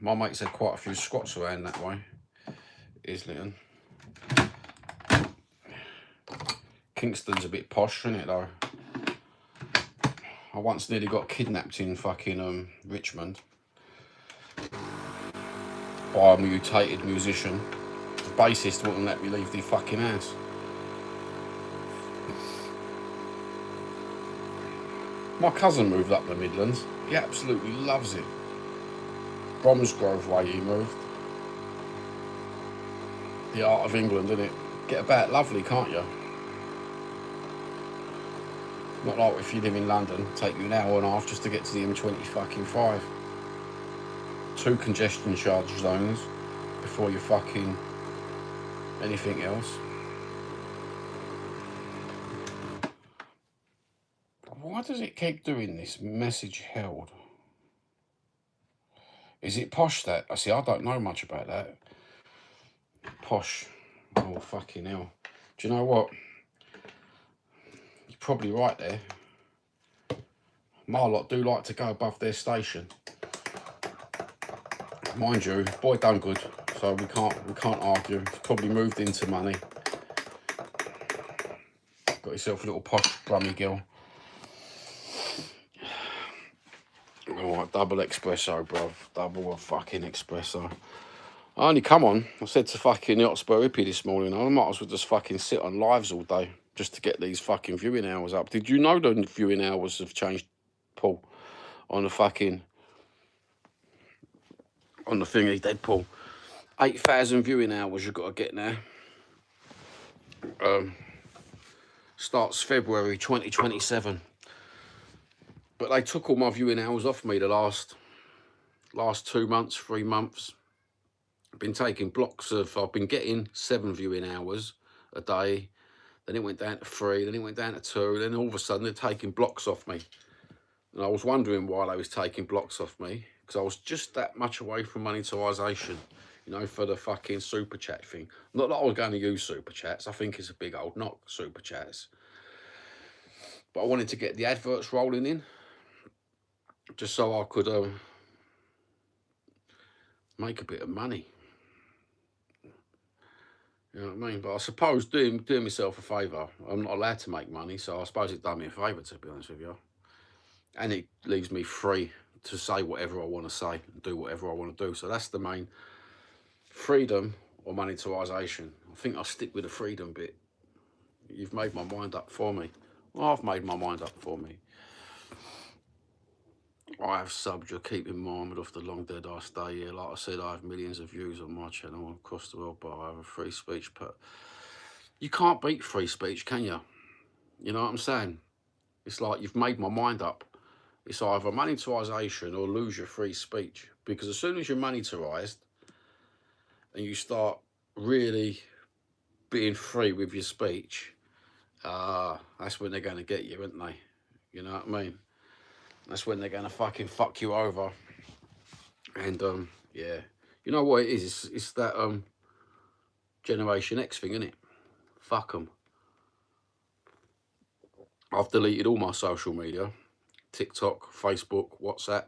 Speaker 1: my mates had quite a few squats around that way, Islington. Kingston's a bit posh, isn't it, though? I once nearly got kidnapped in fucking Richmond by a mutated musician. The bassist wouldn't let me leave the fucking house. My cousin moved up the Midlands. He absolutely loves it. Bromsgrove way he moved. The art of England, innit? Get about lovely, can't you? Not like if you live in London, take you an hour and a half just to get to the M25. 2 congestion charge zones before you fucking anything else. Why does it keep doing this? Message held. Is it posh that? I see, I don't know much about that. Posh. Oh, fucking hell. Do you know what? You're probably right there. My lot do like to go above their station. Mind you, boy done good, so we can't argue. He's probably moved into money. Got yourself a little posh brummy girl. Alright, double espresso, bruv. Double fucking espresso. I only come on. I said to fucking Hotspur Hippie this morning, I might as well just fucking sit on lives all day just to get these fucking viewing hours up. Did you know the viewing hours have changed, Paul? On the fucking... on the thingy, Deadpool. 8,000 viewing hours you've got to get now. Starts February 2027. But they took all my viewing hours off me the last 2 months, 3 months. I've been taking blocks of, I've been getting 7 viewing hours a day. Then it went down to 3, then it went down to 2, then all of a sudden they're taking blocks off me. And I was wondering why they was taking blocks off me, because I was just that much away from monetarisation, you know, for the fucking super chat thing. Not that I was going to use super chats, I think it's a big old knock, super chats. But I wanted to get the adverts rolling in, just so I could make a bit of money. You know what I mean? But I suppose doing myself a favour. I'm not allowed to make money, so I suppose it done me a favour, to be honest with you. And it leaves me free to say whatever I want to say and do whatever I want to do. So that's the main freedom or monetarisation. I think I'll stick with the freedom bit. You've made my mind up for me. Well, I've made my mind up for me. I have subbed, you're keeping Mohammed off the long dead I stay here. Like I said, I have millions of views on my channel across the world, but I have a free speech. But you can't beat free speech, can you? You know what I'm saying? It's like you've made my mind up. It's either monetarisation or lose your free speech. Because as soon as you're monetarised and you start really being free with your speech, that's when they're going to get you, aren't they? You know what I mean? That's when they're going to fucking fuck you over. And, yeah. You know what it is? It's that Generation X thing, isn't it? Fuck them. I've deleted all my social media. TikTok, Facebook, WhatsApp,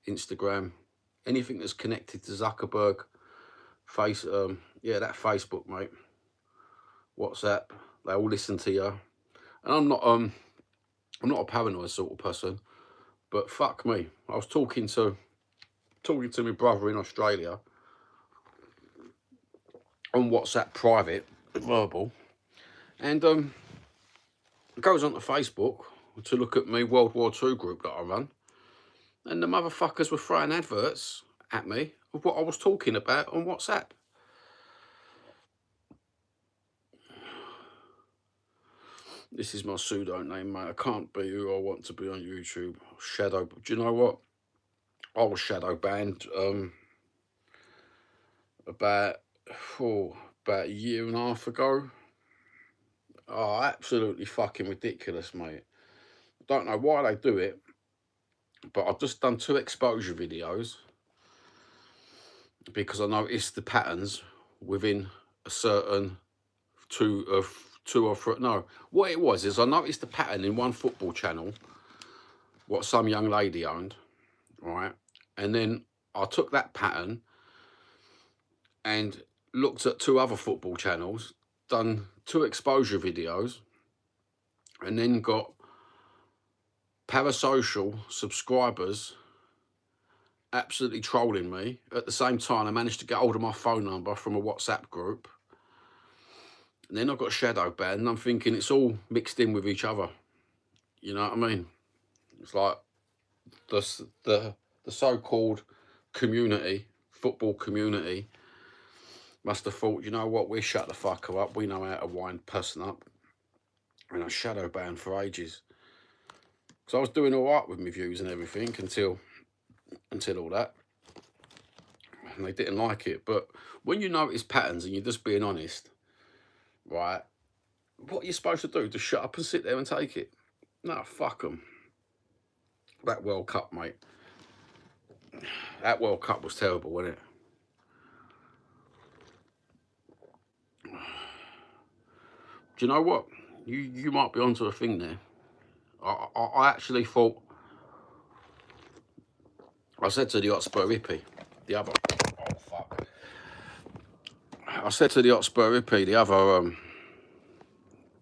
Speaker 1: Instagram. Anything that's connected to Zuckerberg. Yeah, that Facebook, mate. WhatsApp. They all listen to you. And I'm not a paranoid sort of person. But fuck me, I was talking to my brother in Australia on WhatsApp private, verbal, and goes onto Facebook to look at my World War II group that I run, and the motherfuckers were throwing adverts at me of what I was talking about on WhatsApp. This is my pseudo name, mate. I can't be who I want to be on YouTube. Shadow. Do you know what? I was shadow banned about a year and a half ago. Oh, absolutely fucking ridiculous, mate. I don't know why they do it, but I've just done 2 exposure videos because I noticed the patterns within a certain two or three. No, what it was is I noticed the pattern in one football channel, what some young lady owned, right? And then I took that pattern and looked at 2 other football channels, done 2 exposure videos, and then got parasocial subscribers absolutely trolling me. At the same time, I managed to get hold of my phone number from a WhatsApp group. And then I got shadow banned, and I'm thinking it's all mixed in with each other. You know what I mean? It's like the so-called community, football community, must have thought, you know what, we shut the fucker up. We know how to wind person up. And I shadow banned for ages. So I was doing all right with my views and everything until all that. And they didn't like it. But when you notice patterns and you're just being honest, right, what are you supposed to do? Just shut up and sit there and take it? No, fuck them. That World Cup, mate. That World Cup was terrible, wasn't it? Do you know what? You might be onto a thing there. I actually thought, I said to the Hotspur hippie, the other, oh fuck. I said to the Hotspur hippie, the other,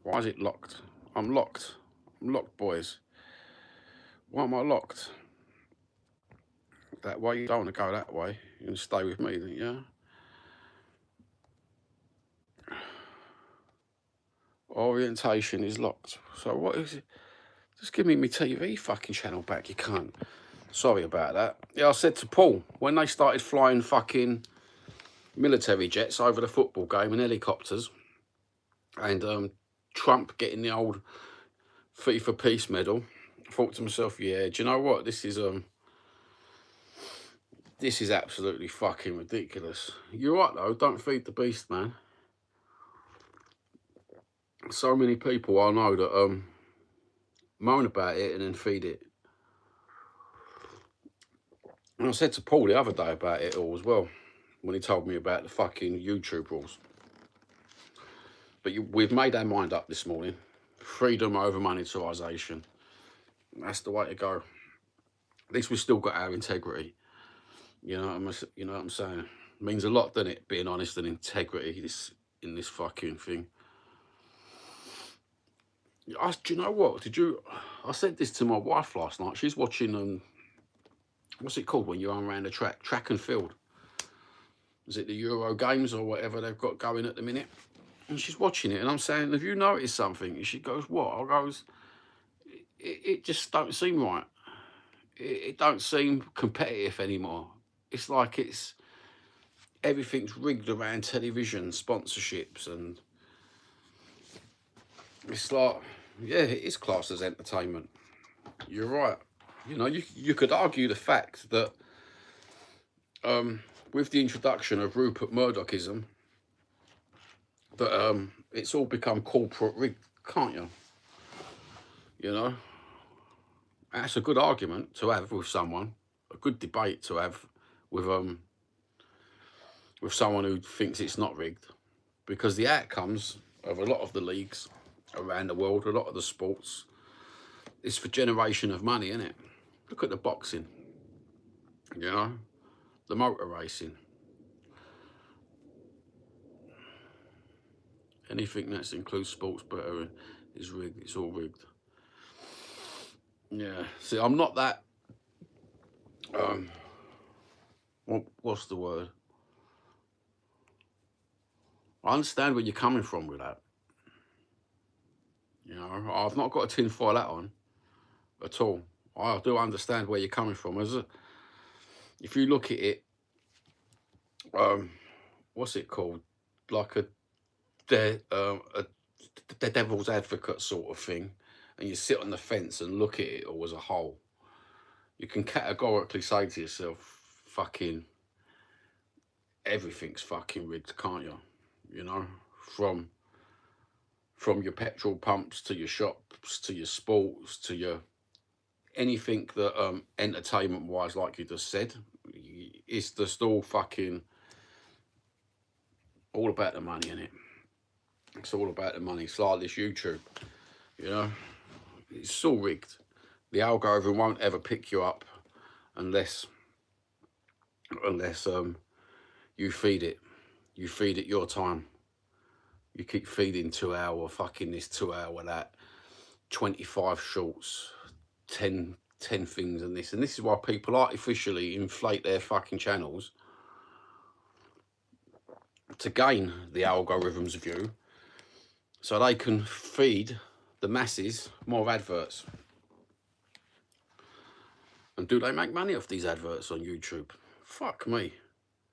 Speaker 1: why is it locked? I'm locked. I'm locked, boys. Why am I locked? That way, you don't want to go that way. You can stay with me, don't you? Orientation is locked. So what is it? Just give me my TV fucking channel back, you can't. Sorry about that. Yeah, I said to Paul, when they started flying fucking military jets over the football game and helicopters, and Trump getting the old FIFA Peace medal, I thought to myself, yeah, do you know what? This is absolutely fucking ridiculous. You're right though, don't feed the beast, man. So many people I know that moan about it and then feed it. And I said to Paul the other day about it all as well, when he told me about the fucking YouTube rules. But we've made our mind up this morning. Freedom over monetarisation. That's the way to go. At least we've still got our integrity. You know what I'm saying? It means a lot, doesn't it? Being honest and integrity in this fucking thing. Do you know what? I said this to my wife last night. She's watching what's it called when you run around the track and field? Is it the Euro Games or whatever they've got going at the minute? And she's watching it, and I'm saying, have you noticed something? And she goes, what? I goes, it just don't seem right. It don't seem competitive anymore. It's like everything's rigged around television sponsorships, and it's like, yeah, it is classed as entertainment. You're right. You know, you could argue the fact that with the introduction of Rupert Murdochism, that it's all become corporate rigged, can't you? You know, that's a good argument to have with someone, a good debate to have with someone who thinks it's not rigged, because the outcomes of a lot of the leagues around the world, a lot of the sports, is for generation of money, isn't it? Look at the boxing, you know, the motor racing. Anything that includes sports betting is rigged. It's all rigged. Yeah. See, I'm not that. What's the word? I understand where you're coming from with that. You know, I've not got a tinfoil hat on at all. I do understand where you're coming from. If you look at it, what's it called? Like the devil's advocate sort of thing, and you sit on the fence and look at it all as a whole. You can categorically say to yourself, fucking everything's fucking rigged, can't you? You know, from your petrol pumps to your shops to your sports to your anything that entertainment wise, like you just said, it's just all fucking all about the money, innit? It's all about the money. It's like this YouTube, you know, it's all rigged. The algorithm won't ever pick you up unless you feed it. You feed it your time. You keep feeding 2 hour fucking this, 2 hour that, 25 shorts, 10 things and this. And this is why people artificially inflate their fucking channels to gain the algorithm's view, so they can feed the masses more adverts. And do they make money off these adverts on YouTube? Fuck me.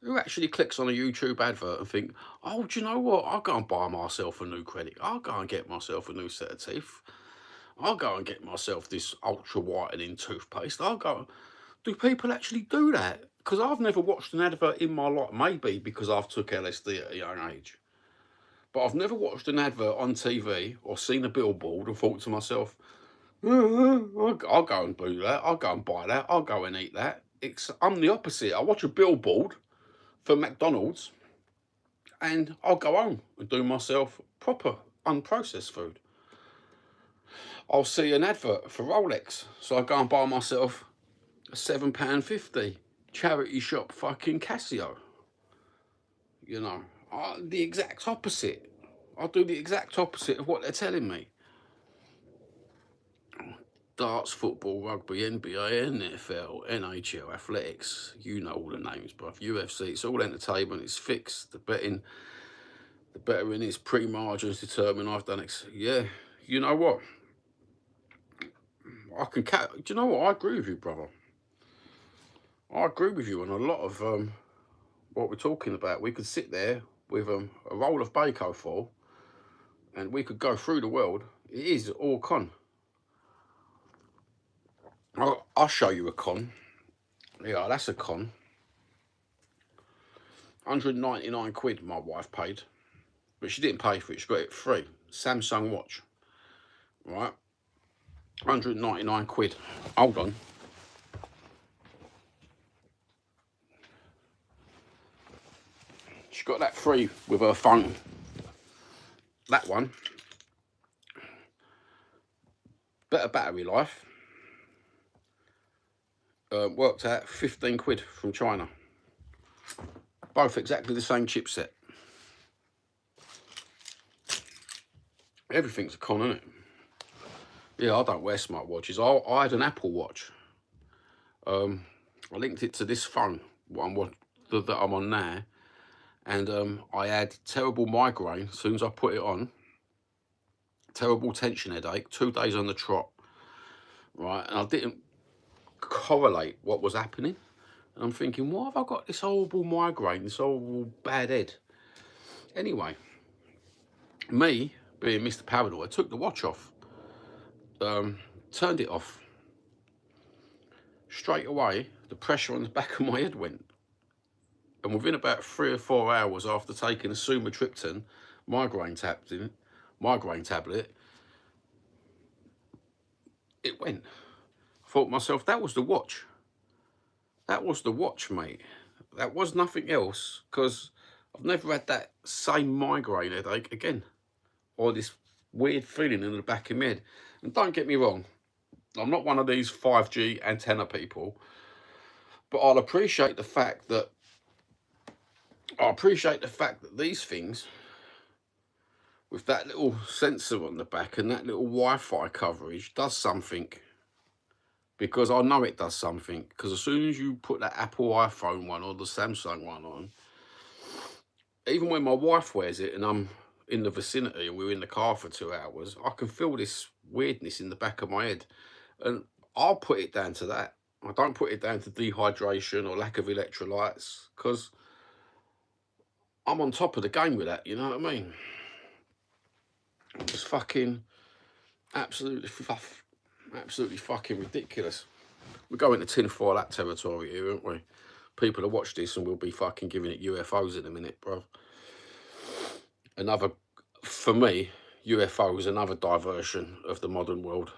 Speaker 1: Who actually clicks on a YouTube advert and think, oh, do you know what? I'll go and buy myself a new credit. I'll go and get myself a new set of teeth. I'll go and get myself this ultra whitening toothpaste. Do people actually do that? Because I've never watched an advert in my life. Maybe because I've took LSD at a young age. But I've never watched an advert on TV or seen a billboard and thought to myself, I'll go and do that. I'll go and buy that. I'll go and eat that. I'm the opposite. I watch a billboard for McDonald's and I'll go home and do myself proper unprocessed food. I'll see an advert for Rolex, so I go and buy myself a £7.50 charity shop fucking Casio. You know, the exact opposite. I'll do the exact opposite of what they're telling me. Darts, football, rugby, NBA, NFL, NHL, athletics, you know all the names, bruv. UFC, it's all entertainment, it's fixed. The betting is pre-margins determined. I've done it. Yeah, you know what? Do you know what? I agree with you, brother. I agree with you on a lot of what we're talking about. We could sit there with a roll of Baco full and we could go through the world. It is all con. I'll show you a con. Yeah, that's a con. 199 quid my wife paid, but she didn't pay for it. She got it free. Samsung watch, right? 199 quid. Hold on. She got that free with her phone. That one. Better battery life. Worked out 15 quid from China. Both exactly the same chipset. Everything's a con, isn't it? Yeah, I don't wear smartwatches. I had an Apple Watch. I linked it to this phone, that I'm on now, and I had terrible migraine as soon as I put it on. Terrible tension headache, 2 days on the trot, right? And I didn't correlate what was happening. And I'm thinking, why have I got this horrible migraine, this horrible bad head? Anyway, me, being Mr. Paranoid, took the watch off, turned it off. Straight away, the pressure on the back of my head went. And within about 3 or 4 hours after taking a sumatriptan migraine tablet, it went. I thought to myself, that was the watch. That was the watch, mate. That was nothing else, because I've never had that same migraine headache again, or this weird feeling in the back of my head. And don't get me wrong, I'm not one of these 5G antenna people, but I'll appreciate the fact that these things, with that little sensor on the back and that little Wi-Fi coverage, does something. Because I know it does something. Because as soon as you put that Apple iPhone one or the Samsung one on, even when my wife wears it and I'm in the vicinity and we're in the car for 2 hours, I can feel this weirdness in the back of my head. And I'll put it down to that. I don't put it down to dehydration or lack of electrolytes, because I'm on top of the game with that, you know what I mean? It's fucking absolutely fucking ridiculous. We're going to tinfoil that territory here, aren't we? People will watch this and we'll be fucking giving it UFOs in a minute, bro. For me, UFO is another diversion of the modern world.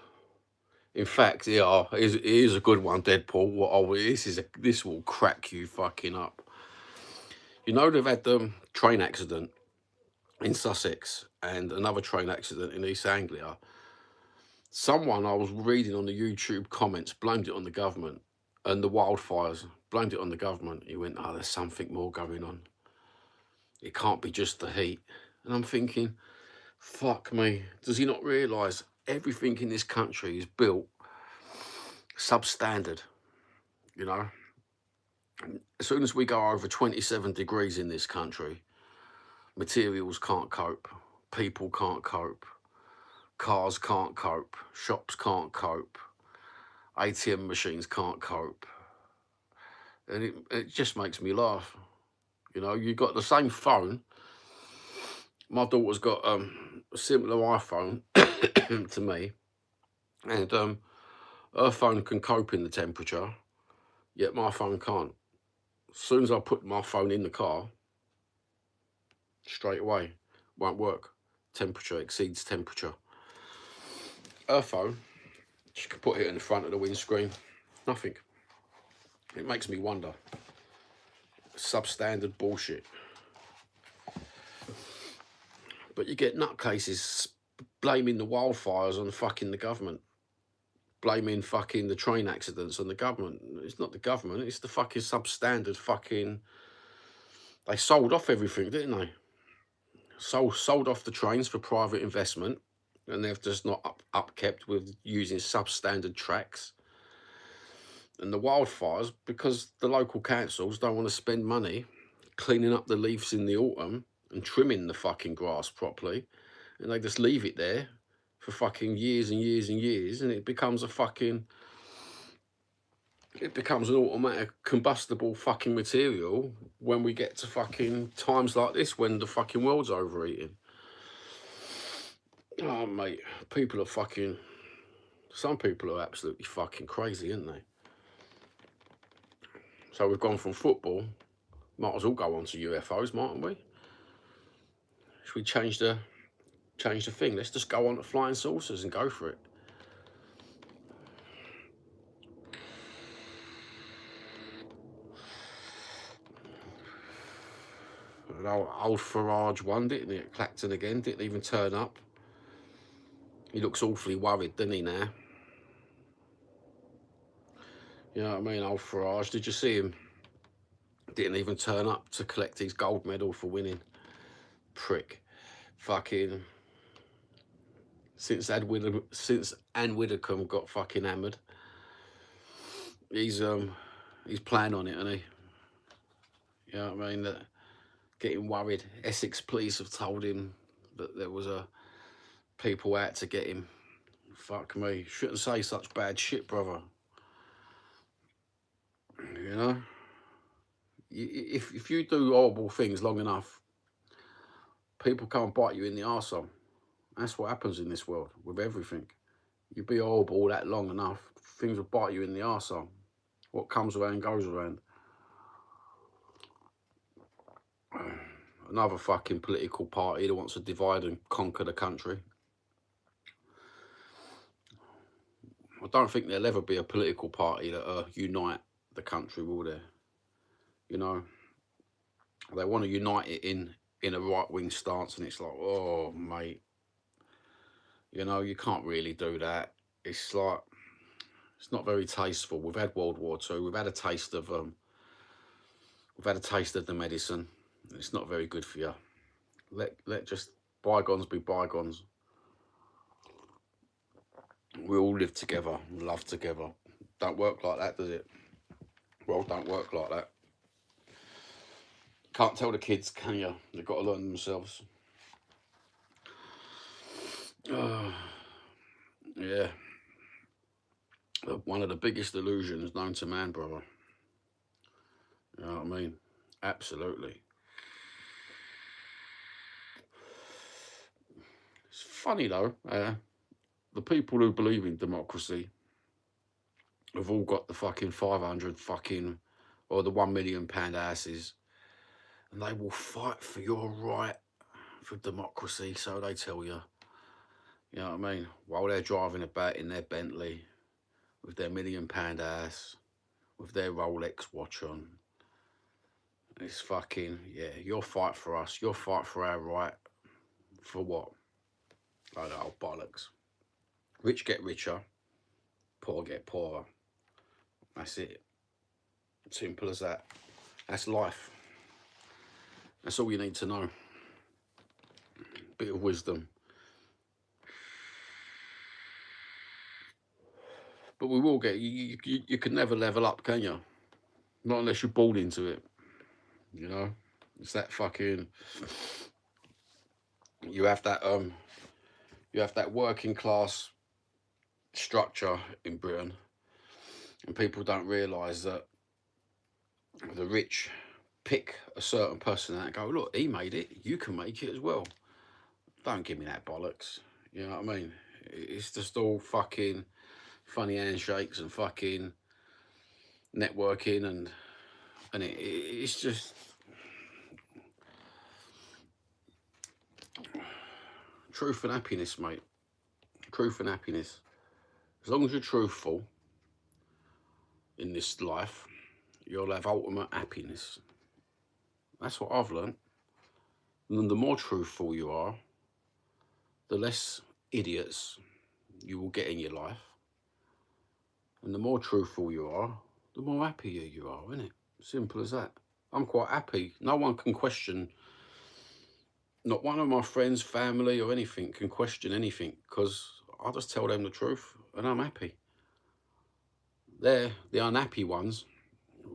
Speaker 1: In fact, yeah, it is a good one, Deadpool. This will crack you fucking up. You know, they've had the train accident in Sussex and another train accident in East Anglia. Someone I was reading on the YouTube comments blamed it on the government, and the wildfires, blamed it on the government. He went, oh, there's something more going on. It can't be just the heat. And I'm thinking, fuck me. Does he not realise everything in this country is built substandard, you know? As soon as we go over 27 degrees in this country, materials can't cope, people can't cope, cars can't cope, shops can't cope, ATM machines can't cope. And it just makes me laugh. You know, you got the same phone. My daughter's got a similar iPhone to me, and her phone can cope in the temperature, yet my phone can't. As soon as I put my phone in the car, straight away, won't work. Temperature exceeds temperature. Her phone, she can put it in the front of the windscreen, nothing. It makes me wonder. Substandard bullshit. But you get nutcases blaming the wildfires on fucking the government. Blaming fucking the train accidents on the government. It's not the government, it's the fucking substandard fucking... They sold off everything, didn't they? Sold off the trains for private investment, and they've just not upkept with using substandard tracks. And the wildfires, because the local councils don't want to spend money cleaning up the leaves in the autumn and trimming the fucking grass properly, and they just leave it there for fucking years and years and years, and it becomes an automatic combustible fucking material when we get to fucking times like this, when the fucking world's overeating. Oh, mate, some people are absolutely fucking crazy, aren't they? So we've gone from football, might as well go on to UFOs, mightn't we? Should we change the Change the thing. Let's just go on to flying saucers and go for it. Old Farage won, didn't he? At Clacton again, didn't even turn up. He looks awfully worried, doesn't he, now? You know what I mean, old Farage? Did you see him? Didn't even turn up to collect his gold medal for winning. Prick. Fucking... Since Anne Widdecombe got fucking hammered, he's playing on it, isn't he? You know what I mean? That getting worried. Essex police have told him that there was people out to get him. Fuck me. Shouldn't say such bad shit, brother. You know? If you do horrible things long enough, people can't bite you in the arsehole. That's what happens in this world with everything. You be horrible that long enough, things will bite you in the arsehole. What comes around goes around. Another fucking political party that wants to divide and conquer the country. I don't think there'll ever be a political party that unite the country, will there? You know, they want to unite it in a right-wing stance, and it's like, oh, mate, you know, you can't really do that. It's like, it's not very tasteful. We've had World War II. We've had a taste of the medicine. It's not very good for you. Let just bygones be bygones. We all live together, love together. Don't work like that, does it? World don't work like that. Can't tell the kids, can you? They've got to learn themselves. Yeah. One of the biggest illusions known to man, brother. You know what I mean? Absolutely. It's funny though, the people who believe in democracy have all got the fucking 500 fucking, or the £1 million asses, and they will fight for your right for democracy, so they tell you. You know what I mean? While they're driving about in their Bentley with their £1 million ass, with their Rolex watch on. It's fucking, yeah, you'll fight for us. You'll fight for our right. For what? Like that old bollocks. Rich get richer. Poor get poorer. That's it. Simple as that. That's life. That's all you need to know. Bit of wisdom. But we will get, you can never level up, can you? Not unless you're born into it. You know? It's that fucking, you have that working class structure in Britain, and people don't realise that the rich pick a certain person out and go, look, he made it, you can make it as well. Don't give me that bollocks. You know what I mean? It's just all fucking funny handshakes and fucking networking, and it's just truth and happiness, mate. Truth and happiness. As long as you're truthful in this life, you'll have ultimate happiness. That's what I've learned. And the more truthful you are, the less idiots you will get in your life. And the more truthful you are, the more happier you are, isn't it? Simple as that. I'm quite happy. No one can question, not one of my friends, family or anything can question anything, because I just tell them the truth and I'm happy. They're the unhappy ones,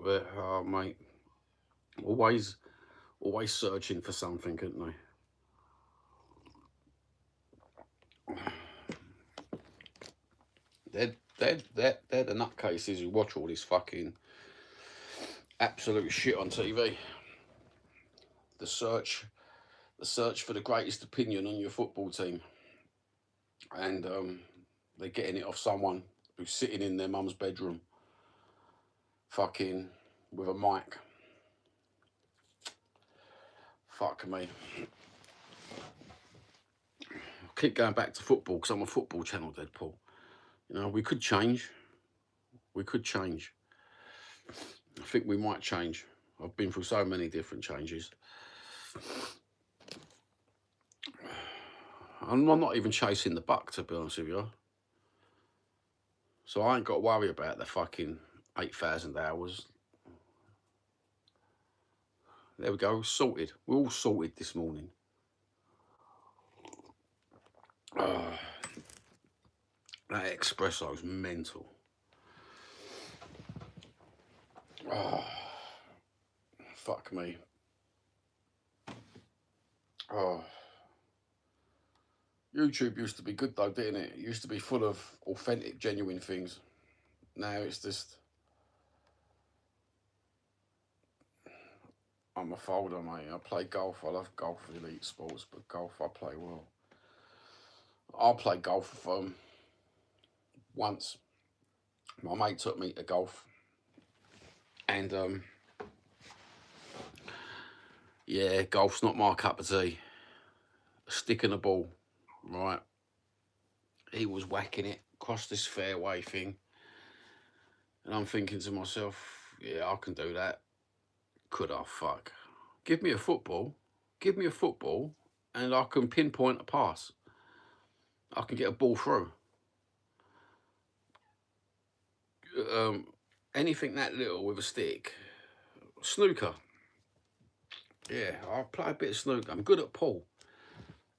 Speaker 1: where, oh, mate, always searching for something, aren't they? They're the nutcases who watch all this fucking absolute shit on TV. The search for the greatest opinion on your football team, and they're getting it off someone who's sitting in their mum's bedroom, fucking with a mic. Fuck me. keep going back to football because I'm a football channel, Deadpool. You know, we could change. We could change. I think we might change. I've been through so many different changes. I'm not even chasing the buck, to be honest with you. So I ain't got to worry about the fucking 8,000 hours. There we go, sorted. We're all sorted this morning. That espresso's mental. Fuck me. YouTube used to be good though, didn't it? It used to be full of authentic, genuine things. Now it's just... I'm a folder, mate. I play golf. I love golf, elite sports, but golf I play well. I played golf once. My mate took me to golf, and yeah, golf's not my cup of tea. A stick and a ball, right? He was whacking it across this fairway thing, and I'm thinking to myself, yeah, I can do that. Could I? Fuck. Give me a football, and I can pinpoint a pass. I can get a ball through. Anything that little with a stick. Snooker. Yeah, I play a bit of snooker. I'm good at pool.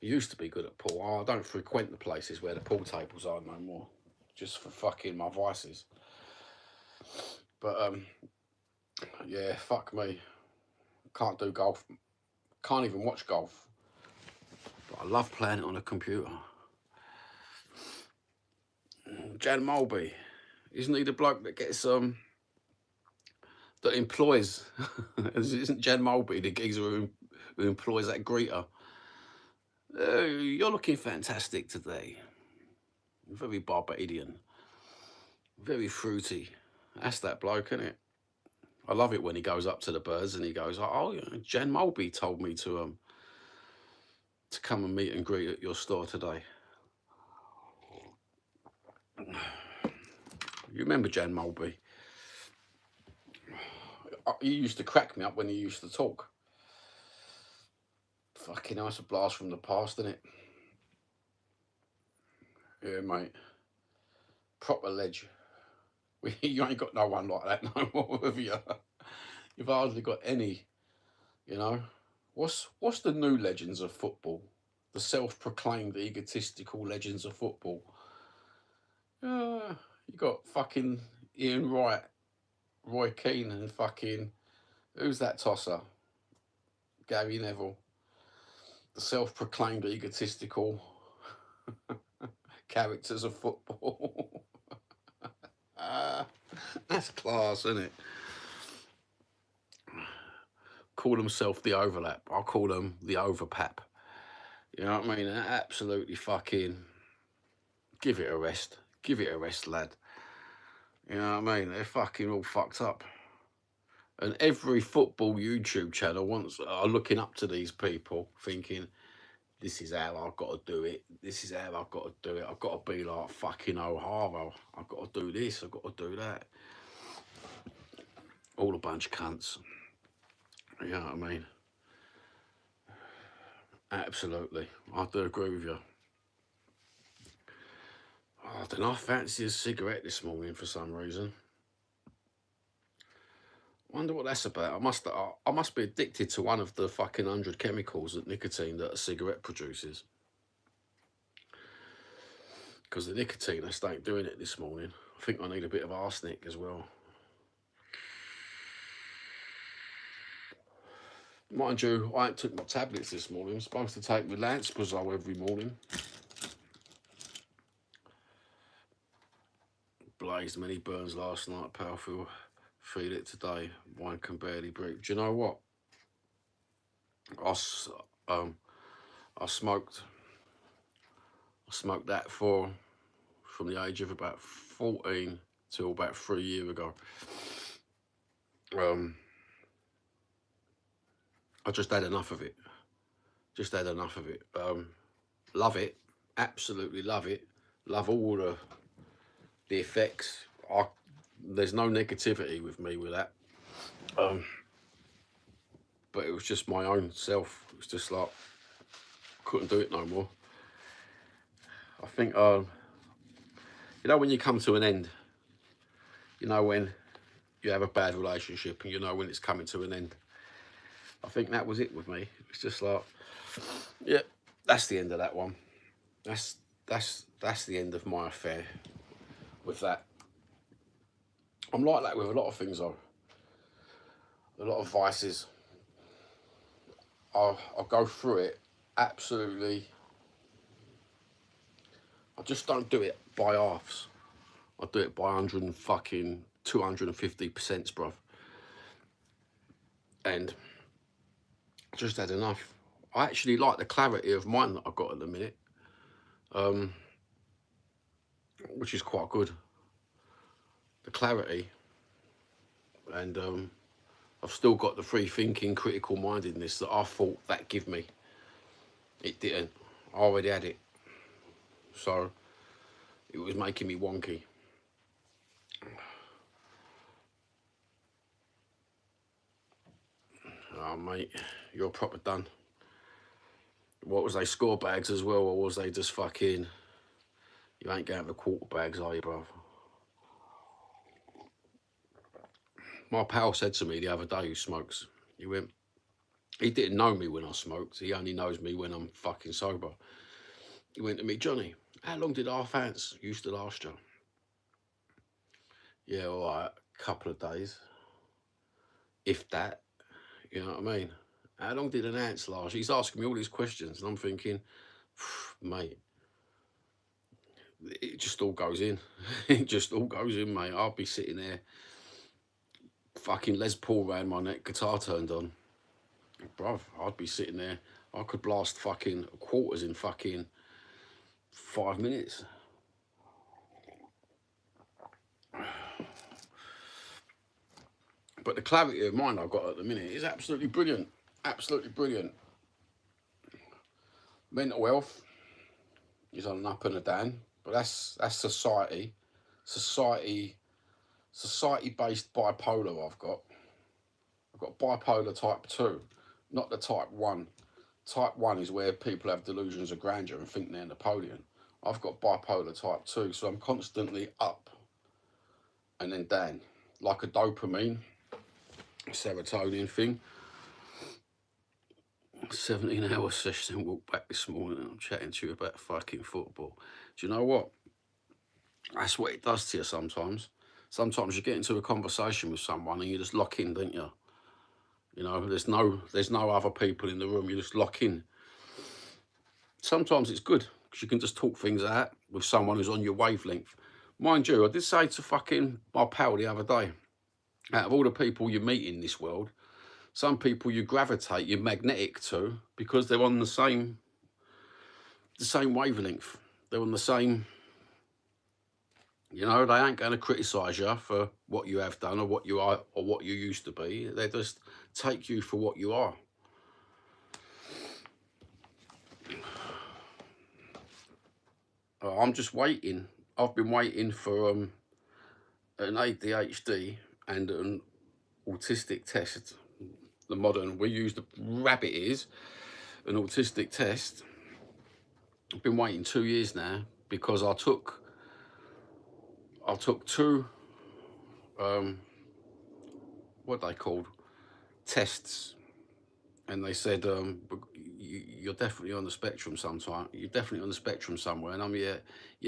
Speaker 1: I used to be good at pool. I don't frequent the places where the pool tables are no more. Just for fucking my vices. But, yeah, fuck me. Can't do golf. Can't even watch golf. But I love playing it on a computer. Jan Mulby. Isn't he the bloke that gets, that employs? Isn't Jan Mulby the geezer who employs that greeter? You're looking fantastic today. Very Barbadian. Very fruity. That's that bloke, isn't it? I love it when he goes up to the birds and he goes, oh, yeah, Jan Mulby told me to come and meet and greet at your store today. You remember Jan Mulby? He used to crack me up when he used to talk. Fucking hell, it's a blast from the past, isn't it? Yeah, mate. Proper ledge. You ain't got no one like that no more, have you? You've hardly got any, you know. What's the new legends of football? The self-proclaimed egotistical legends of football. You got fucking Ian Wright, Roy Keane, and fucking, who's that tosser? Gary Neville. The self-proclaimed egotistical characters of football. That's class, isn't it? Call themselves the overlap. I'll call them the overpap. You know what I mean? Absolutely fucking give it a rest. Give it a rest, lad. You know what I mean? They're fucking all fucked up. And every football YouTube channel are looking up to these people, thinking, this is how I've got to do it. This is how I've got to do it. I've got to be like fucking O'Hara. I've got to do this. I've got to do that. All a bunch of cunts. You know what I mean? Absolutely. I do agree with you. Oh, I don't know. I fancy a cigarette this morning for some reason. Wonder what that's about. I must be addicted to one of the fucking 100 chemicals that nicotine that a cigarette produces. Because the nicotine, I just ain't doing it this morning. I think I need a bit of arsenic as well. Mind you, I ain't took my tablets this morning. I'm supposed to take my Lansperazole every morning. Blazed many burns last night, powerful. Feel it today. One can barely breathe. Do you know what? I smoked that from the age of about 14 till about 3 years ago. I just had enough of it. Love it, Absolutely love it. Love all the effects. There's no negativity with me with that. But it was just my own self. It was just like, couldn't do it no more. I think, you know, when you come to an end, you know, when you have a bad relationship and you know when it's coming to an end. I think that was it with me. It's just like, yeah, that's the end of that one. That's the end of my affair with that. I'm like that with a lot of things though. A lot of vices. I'll go through it absolutely. I just don't do it by halves. I do it by 250%, bruv. And I just had enough. I actually like the clarity of mind that I've got at the minute, which is quite good. The clarity, and I've still got the free thinking, critical mindedness that I thought that give me. It didn't. I already had it, so it was making me wonky. Oh mate, you're proper done. What was they, score bags as well, or was they just fucking? You ain't going to the quarter bags, are you, bruv? My pal said to me the other day, who smokes, he went, he didn't know me when I smoked. He only knows me when I'm fucking sober. He went to me, Johnny, how long did our fans used to last you? Yeah, all right, a couple of days, if that. You know what I mean? How long did an ants last? He's asking me all these questions, and I'm thinking, mate, it just all goes in. It just all goes in, mate. I'll be sitting there, fucking Les Paul round my neck, guitar turned on. Bruv, I'd be sitting there. I could blast fucking quarters in fucking 5 minutes. But the clarity of mind I've got at the minute is absolutely brilliant. Absolutely brilliant. Mental health is on an up and a down, but that's society. Society-based bipolar I've got. I've got bipolar type 2, not the type 1. Type 1 is where people have delusions of grandeur and think they're Napoleon. I've got bipolar type 2, so I'm constantly up and then down, like a dopamine, serotonin thing. 17-hour session, walk back this morning and I'm chatting to you about fucking football. Do you know what? That's what it does to you sometimes. Sometimes you get into a conversation with someone and you just lock in, don't you? You know, there's no other people in the room, you just lock in. Sometimes it's good, because you can just talk things out with someone who's on your wavelength. Mind you, I did say to fucking my pal the other day, out of all the people you meet in this world, some people you gravitate, you're magnetic to, because they're on the same wavelength. They're on the same, you know, they ain't going to criticise you for what you have done or what you are or what you used to be. They just take you for what you are. I'm just waiting. I've been waiting for an ADHD and an autistic test. The modern, we use the rabbit ears, an autistic test. I've been waiting 2 years now because I took two, what are they called, tests, and they said, you're definitely on the spectrum sometime. You're definitely on the spectrum somewhere. And I'm, yeah,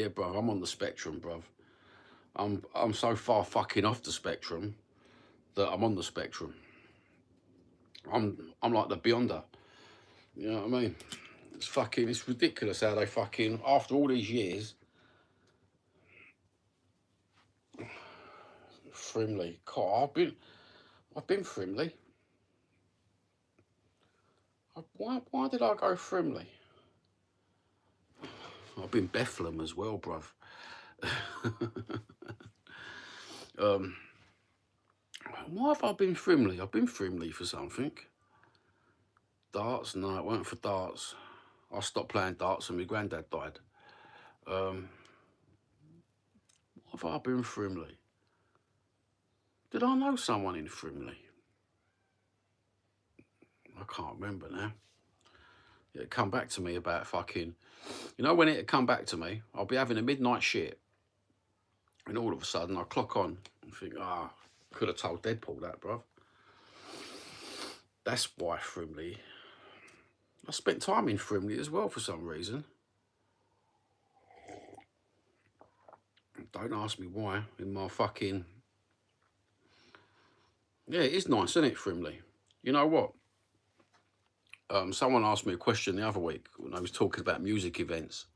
Speaker 1: bruv, I'm on the spectrum, bruv. I'm so far fucking off the spectrum that I'm on the spectrum. I'm like the beyonder. You know what I mean? It's ridiculous how they fucking, after all these years, Frimley. God, I've been Frimley. Why did I go Frimley? I've been Bethlehem as well, bruv. Why have I been Frimley? I've been Frimley for something. Darts? No, it weren't for darts. I stopped playing darts when my granddad died. What have I been Frimley? Did I know someone in Frimley? I can't remember now. It come back to me about fucking, you know, when it come back to me, I'll be having a midnight shit, and all of a sudden I clock on and think, could have told Deadpool that, bruv. That's why Frimley. I spent time in Frimley as well for some reason. Don't ask me why. In my fucking... Yeah, it is nice, isn't it, Frimley? You know what? Someone asked me a question the other week when I was talking about music events.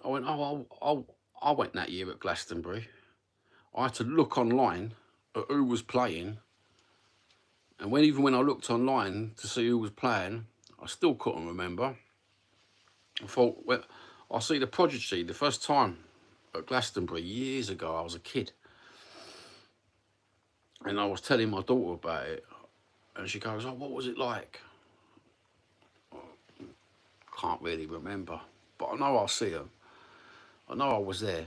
Speaker 1: I went, I went that year at Glastonbury. I had to look online at who was playing. And even when I looked online to see who was playing, I still couldn't remember. I thought, well, I see the Prodigy the first time at Glastonbury years ago. I was a kid. And I was telling my daughter about it. And she goes, oh, what was it like? I can't really remember. But I know I'll see her. I know I was there.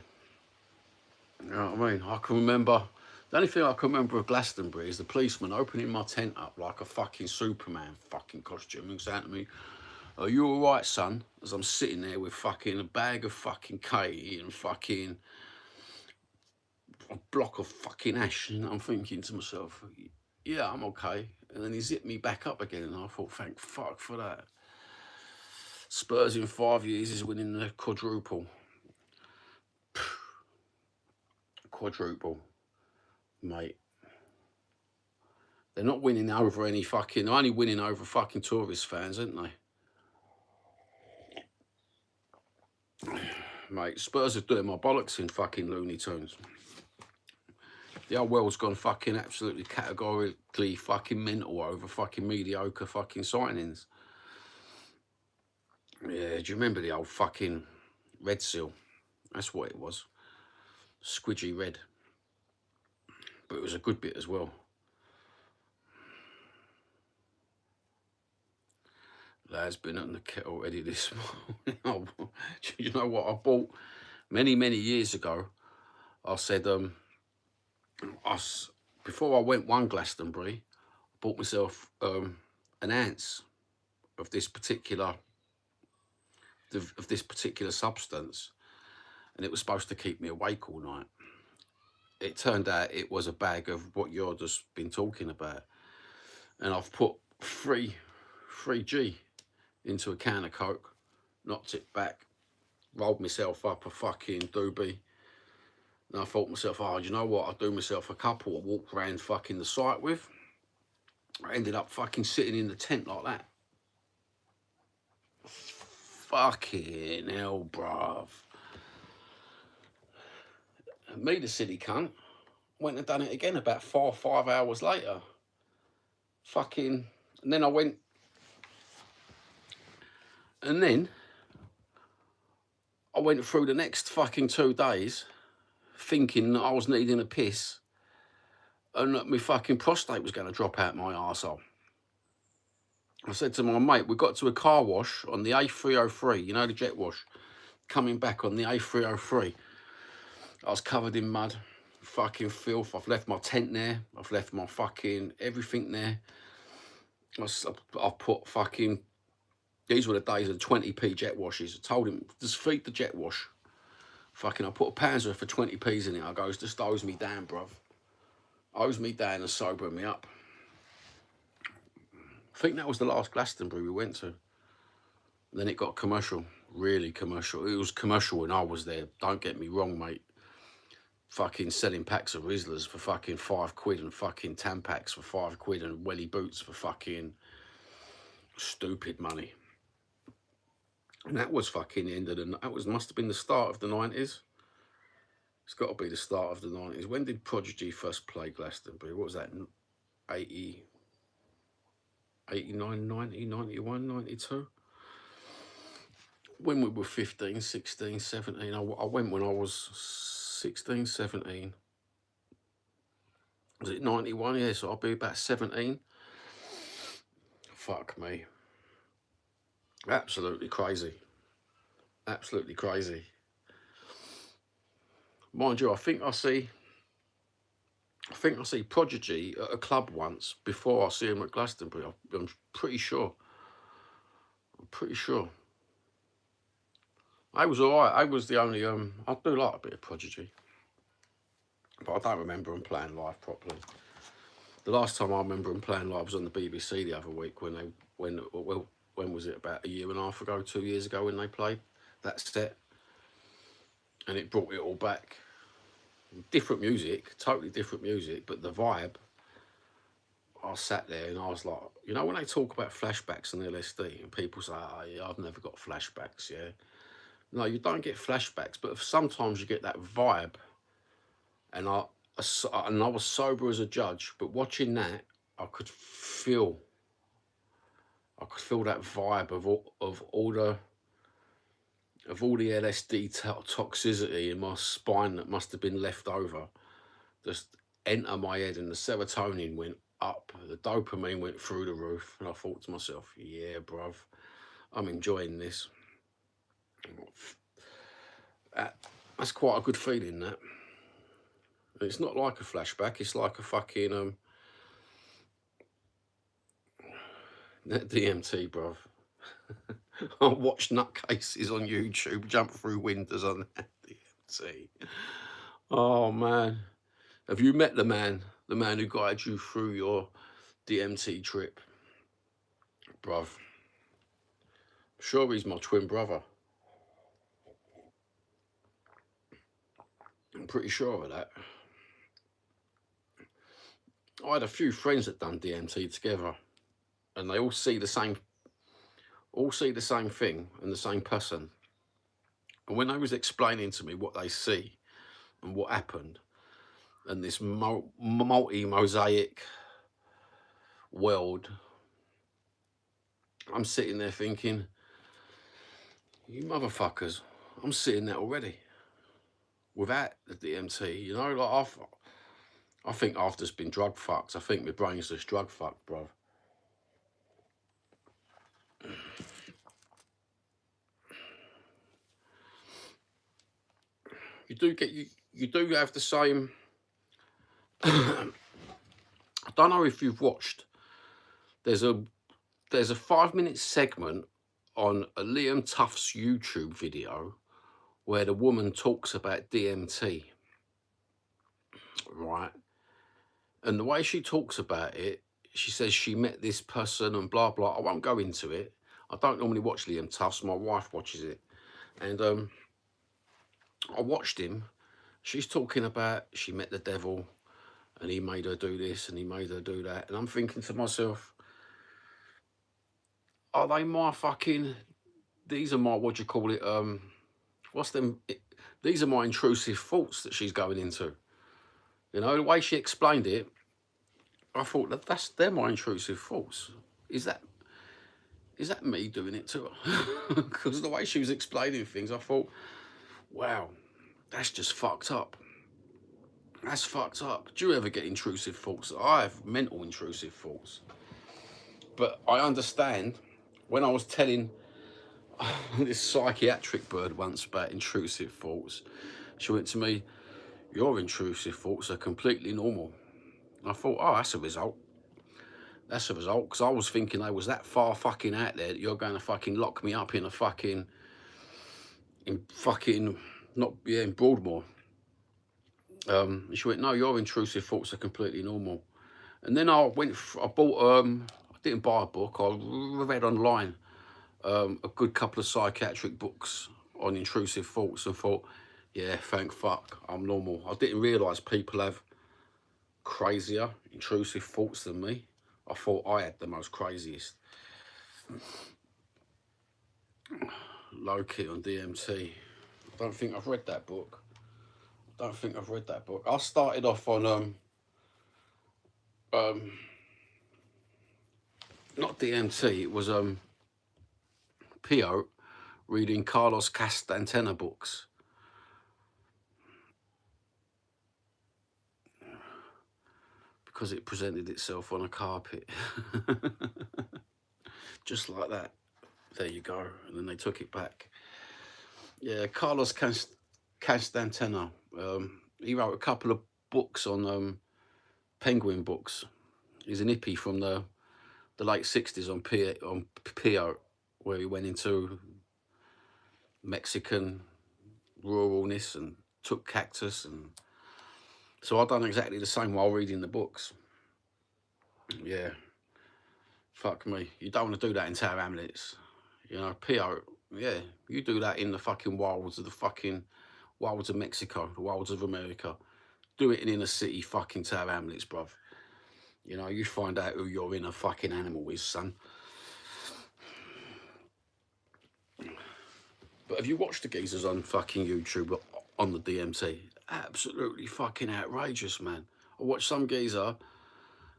Speaker 1: You know what I mean? I can remember... The only thing I can remember of Glastonbury is the policeman opening my tent up like a fucking Superman fucking costume and saying to me, are you all right, son? As I'm sitting there with fucking a bag of fucking Katie and fucking a block of fucking ash, and I'm thinking to myself, yeah, I'm okay. And then he zipped me back up again, and I thought, thank fuck for that. Spurs in 5 years is winning the quadruple. Quadruple, mate. They're not winning over any fucking... They're only winning over fucking tourist fans, aren't they? Mate, Spurs are doing my bollocks in fucking Looney Tunes. The whole world's gone fucking absolutely categorically fucking mental over fucking mediocre fucking signings. Yeah, do you remember the old fucking Red Seal? That's what it was. Squidgy red. But it was a good bit as well. That's been on the kettle already this morning. You know what I bought many years ago? I said, before I went one Glastonbury, I bought myself an ounce of this particular substance, and it was supposed to keep me awake all night. It turned out it was a bag of what you're just been talking about, and I've put 3G into a can of Coke, knocked it back, rolled myself up a fucking doobie. And I thought to myself, oh, you know what? I'll do myself a couple. I walked around fucking the site with. I ended up fucking sitting in the tent like that. Fucking hell, bruv. And me, the silly cunt, went and done it again about 4 or 5 hours later. Fucking... And then I went... And then I went through the next fucking 2 days thinking that I was needing a piss and that my fucking prostate was going to drop out my arsehole. I said to my mate, we got to a car wash on the A303, you know, the jet wash, coming back on the A303. I was covered in mud, fucking filth. I've left my tent there. I've left my fucking everything there. I've put fucking... These were the days of the 20p jet washes. I told him, just feed the jet wash. Fucking, I put a pound's worth for 20p's in it. I goes, just hose me down, bruv. Hose me down and sober me up. I think that was the last Glastonbury we went to. Then it got commercial, really commercial. It was commercial when I was there. Don't get me wrong, mate. Fucking selling packs of Rizzlers for fucking £5 and fucking Tampax for £5 and welly boots for fucking stupid money. And that was fucking the end of the... That must have been the start of the 90s. It's got to be the start of the 90s. When did Prodigy first play Glastonbury? What was that? 80... 89, 90, 91, 92? When we were 15, 16, 17. I went when I was 16, 17. Was it 91? Yeah, so I'll be about 17. Fuck me. Absolutely crazy. Absolutely crazy. Mind you, I think I see Prodigy at a club once before I see him at Glastonbury. I'm pretty sure. I'm pretty sure. I was alright. I was the only I do like a bit of Prodigy, but I don't remember them playing live properly. The last time I remember them playing live was on the BBC the other week when was it, about a year and a half ago, 2 years ago, when they played that set, and it brought it all back. Different music, totally different music, but the vibe. I sat there and I was like, you know, when they talk about flashbacks and LSD, and people say, oh, yeah, I've never got flashbacks, yeah. No, you don't get flashbacks, but sometimes you get that vibe. And I was sober as a judge, but watching that, I could feel that vibe of all the LSD toxicity in my spine that must have been left over just enter my head, and the serotonin went up, the dopamine went through the roof, and I thought to myself, yeah, bruv, I'm enjoying this. That's quite a good feeling, that. And it's not like a flashback, it's like a fucking that DMT, bruv. I watch nutcases on YouTube jump through windows on that DMT. Oh man, have you met the man who guided you through your DMT trip, bruv? I'm sure he's my twin brother. I'm pretty sure of that. I had a few friends that done DMT together, and they all see the same thing and the same person. And when they was explaining to me what they see and what happened, and this multi-mosaic world, I'm sitting there thinking, you motherfuckers, I'm sitting there already without the DMT, you know. Like I think I've just been drug fucked. I think my brain's just drug fucked, bro. You do have the same. I don't know if you've watched. There's a 5-minute segment on a Liam Tuff's YouTube video where the woman talks about DMT, right? And the way she talks about it, she says she met this person and blah blah. I won't go into it. I don't normally watch Liam Tuff's. My wife watches it, and I watched him. She's talking about she met the devil, and he made her do this and he made her do that, and I'm thinking to myself, are they my fucking? These are my, what do you call it? What's them? These are my intrusive thoughts that she's going into. You know, the way she explained it, I thought they're my intrusive thoughts. Is that me doing it to her? Because the way she was explaining things, I thought, wow, that's just fucked up. That's fucked up. Do you ever get intrusive thoughts? I have mental intrusive thoughts. But I understand when I was telling this psychiatric bird once about intrusive thoughts, she went to me, your intrusive thoughts are completely normal. And I thought, oh, that's a result. That's a result, because I was thinking they was that far fucking out there that you're going to fucking lock me up in a fucking, in Broadmoor. And she went, no, your intrusive thoughts are completely normal. And then I bought, I didn't buy a book, I read online a good couple of psychiatric books on intrusive thoughts, and thought, yeah, thank fuck, I'm normal. I didn't realise people have crazier intrusive thoughts than me. I thought I had the most craziest. Low key on DMT. I don't think I've read that book. I started off on not DMT, it was Pio reading Carlos Castantena books. Because it presented itself on a carpet. Just like that. There you go. And then they took it back. Yeah, Carlos Castantana. He wrote a couple of books on penguin books. He's an hippie from the late 60s on Pio, where he went into Mexican ruralness and took cactus, and so I've done exactly the same while reading the books. Yeah, fuck me. You don't want to do that in Tower Hamlets. You know, Pio, yeah, you do that in the fucking wilds of Mexico, the wilds of America. Do it in inner city fucking Tower Hamlets, bruv. You know, you find out who your inner fucking animal is, son. But have you watched the geezers on fucking YouTube on the DMT? Absolutely fucking outrageous, man. I watched some geezer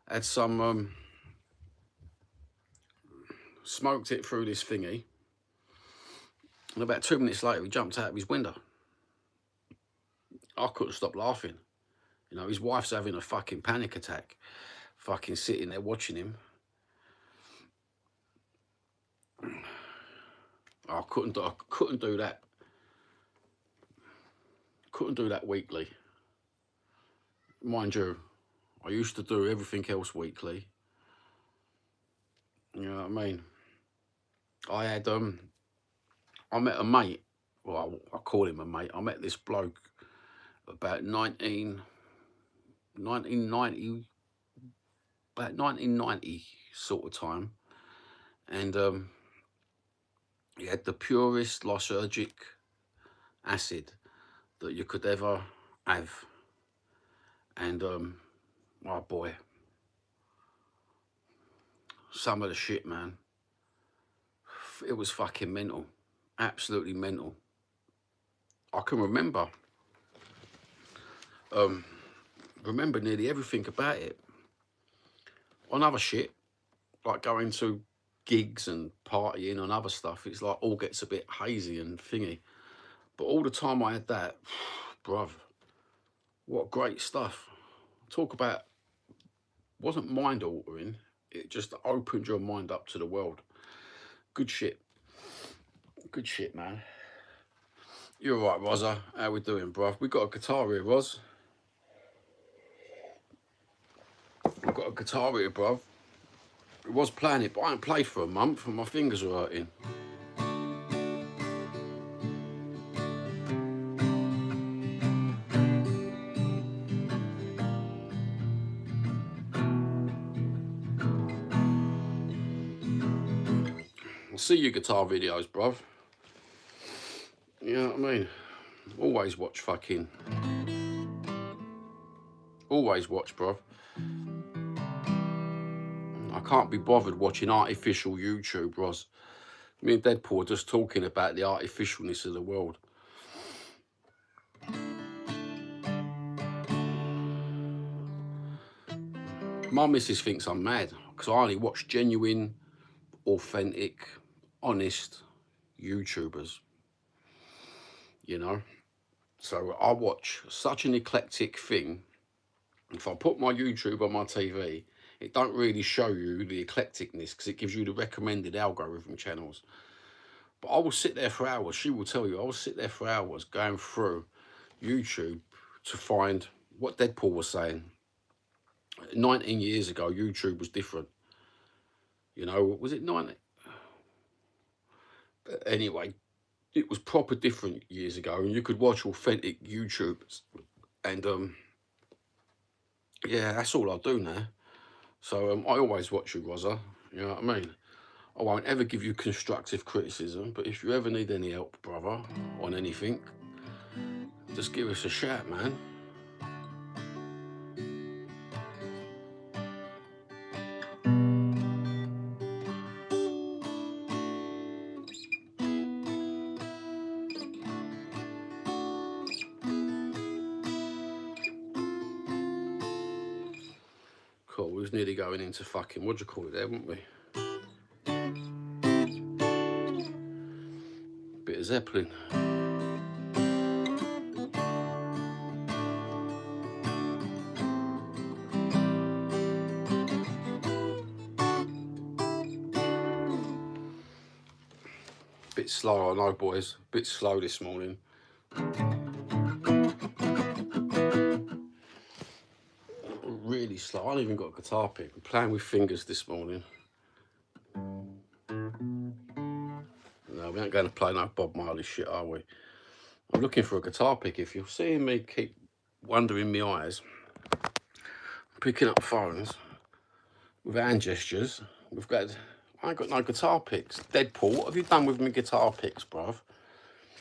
Speaker 1: had some smoked it through this thingy, and about 2 minutes later he jumped out of his window. I couldn't stop laughing. You know, his wife's having a fucking panic attack, fucking sitting there watching him. I couldn't do that. Couldn't do that weekly. Mind you, I used to do everything else weekly. You know what I mean? I had I met a mate. Well, I call him a mate. I met this bloke about 1990 sort of time, and he had the purest lysergic acid that you could ever have, and oh boy, some of the shit, man, it was fucking mental, absolutely mental. I can remember nearly everything about it. On other shit, like going to gigs and partying and other stuff, it's like all gets a bit hazy and thingy. But all the time I had that, bruv, what great stuff. Talk about, wasn't mind altering, it just opened your mind up to the world. Good shit. Good shit, man. You're right, Rozza. How we doing, bruv? We got a guitar here, Roz. I've got a guitar here, bruv. I was playing it, but I ain't played for a month and my fingers are hurting. I see your guitar videos, bruv. You know what I mean? Always watch, bruv. I can't be bothered watching artificial YouTube, Roz. Me and Deadpool are just talking about the artificialness of the world. My missus thinks I'm mad because I only watch genuine, authentic, honest YouTubers. You know? So I watch such an eclectic thing. If I put my YouTube on my TV, it don't really show you the eclecticness because it gives you the recommended algorithm channels. But I will sit there for hours. She will tell you, I will sit there for hours going through YouTube to find what Deadpool was saying. 19 years ago, YouTube was different. You know, was it 90? Anyway, it was proper different years ago, and you could watch authentic YouTubers. And yeah, that's all I do now. So I always watch you, Rozza. You know what I mean? I won't ever give you constructive criticism, but if you ever need any help, brother, on anything, just give us a shout, man. Cool, we was nearly going into fucking, what do you call it there, weren't we? Bit of Zeppelin. Bit slow, I know, boys. Bit slow this morning. slow. I ain't even got a guitar pick. I'm playing with fingers this morning. No, we ain't going to play no Bob Marley shit, are we? I'm looking for a guitar pick. If you're seeing me keep wondering my eyes, picking up phones with hand gestures, I ain't got no guitar picks. Deadpool, what have you done with my guitar picks, bruv?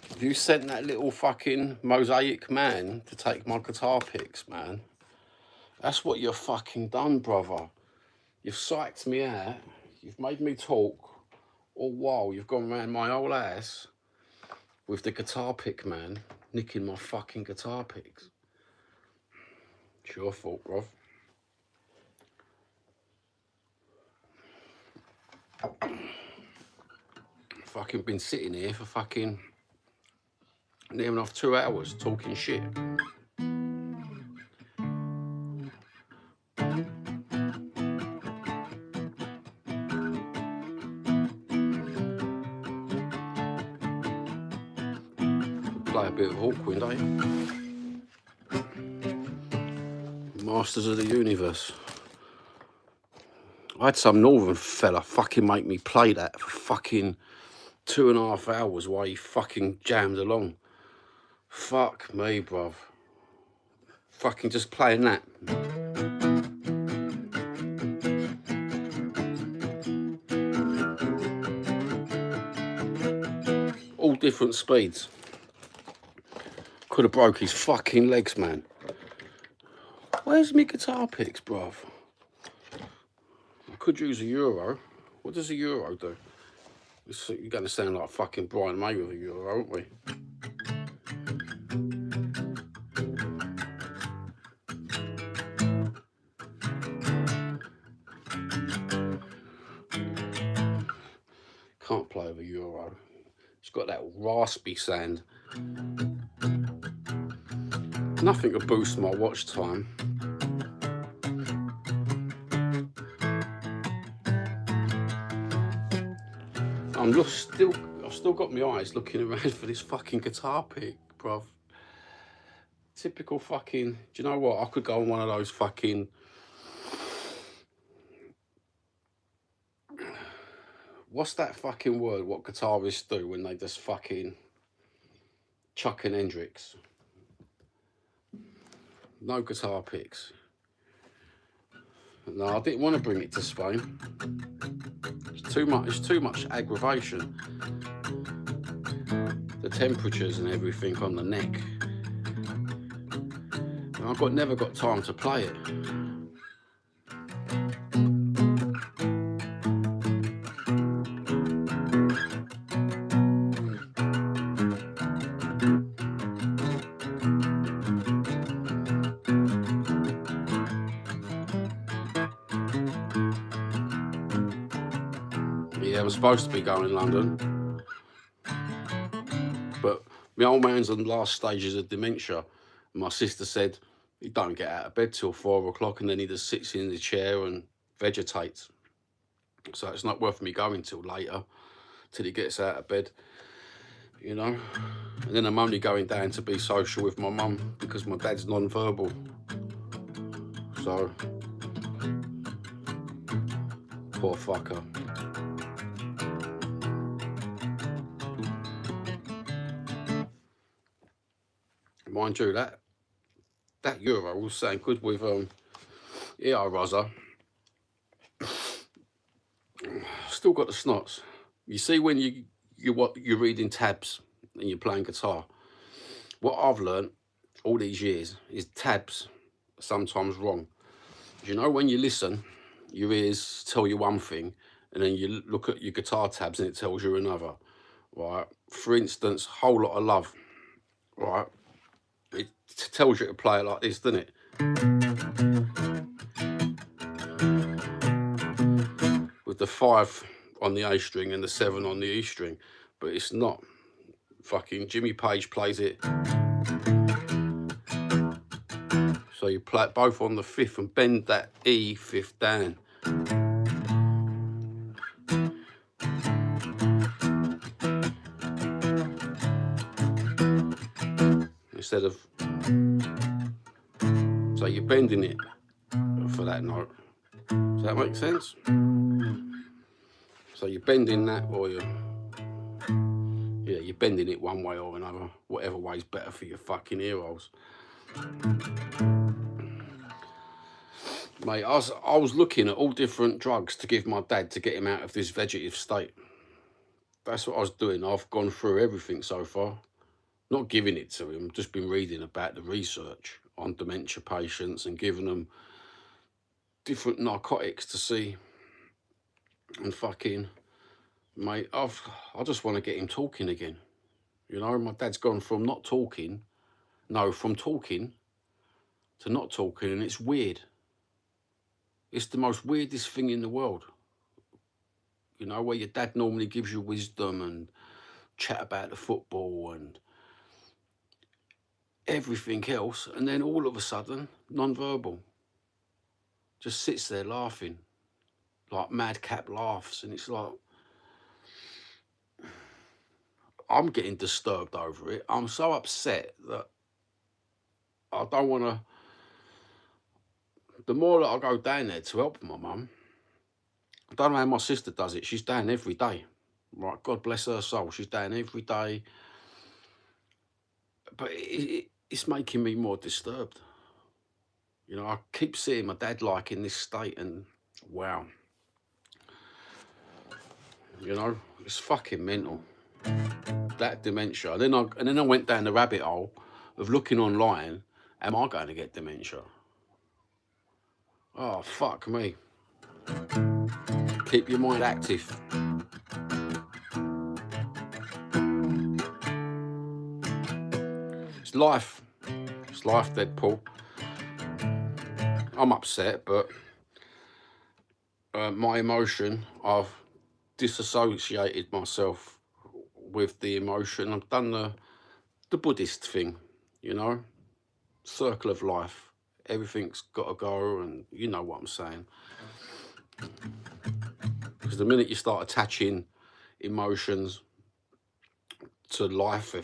Speaker 1: Have you sent that little fucking mosaic man to take my guitar picks, man? That's what you've fucking done, brother. You've psyched me out. You've made me talk all while you've gone round my whole ass with the guitar pick man nicking my fucking guitar picks. It's your fault, bruv. Fucking been sitting here for fucking near enough 2 hours talking shit. Play a bit of Hawkwind, eh? Masters of the Universe. I had some northern fella fucking make me play that for fucking 2.5 hours while he fucking jammed along. Fuck me, bruv. Fucking just playing that. All different speeds. Could have broke his fucking legs, man. Where's my guitar picks, bruv? I could use a Euro. What does a Euro do? You're going to sound like fucking Brian May with a Euro, aren't we? Can't play with a Euro. It's got that raspy sound. Nothing to boost my watch time. I've still got my eyes looking around for this fucking guitar pick, bruv. Typical fucking, do you know what? I could go on one of those fucking, what's that fucking word, what guitarists do when they just fucking chuck an Hendrix? No guitar picks. No, I didn't want to bring it to Spain. It's too much aggravation. The temperatures and everything on the neck. And I've never got time to play it. Yeah, I'm supposed to be going to London, but my old man's on the last stages of dementia. My sister said he don't get out of bed till 4 o'clock, and then he just sits in the chair and vegetates. So it's not worth me going till later, till he gets out of bed, you know. And then I'm only going down to be social with my mum because my dad's non-verbal. So, poor fucker. Mind you, that Euro was saying good with yeah, Rozza. Still got the snots. You see, when you're reading tabs and you're playing guitar, what I've learned all these years is tabs are sometimes wrong. You know, when you listen, your ears tell you one thing, and then you look at your guitar tabs and it tells you another, right? For instance, Whole Lot of Love, right? It tells you to play it like this, doesn't it? With the 5 on the A string and the 7 on the E string, but it's not. Fucking Jimmy Page plays it. So you play it both on the 5th and bend that E 5th down. Instead of, so you're bending it for that note. Does that make sense? So you're bending that, or you're bending it one way or another, whatever way's better for your fucking ear holes. Mate, I was looking at all different drugs to give my dad to get him out of this vegetative state. That's what I was doing. I've gone through everything so far. Not giving it to him, just been reading about the research on dementia patients and giving them different narcotics to see. And fucking, mate, I just want to get him talking again. You know, my dad's gone from talking to not talking, and it's weird. It's the most weirdest thing in the world. You know, where your dad normally gives you wisdom and chat about the football and everything else, and then all of a sudden, non-verbal. Just sits there laughing, like madcap laughs, and it's like, I'm getting disturbed over it. I'm so upset that I don't want to. The more that I go down there to help my mum, I don't know how my sister does it. She's down every day. Right, God bless her soul. She's down every day. But it's making me more disturbed. You know, I keep seeing my dad like in this state, and wow. You know, it's fucking mental. That dementia. And then I went down the rabbit hole of looking online. Am I going to get dementia? Oh, fuck me. Keep your mind active. It's life. It's life, Deadpool. I'm upset, but my emotion, I've disassociated myself with the emotion. I've done the Buddhist thing, you know, circle of life. Everything's got to go, and you know what I'm saying. Because the minute you start attaching emotions to life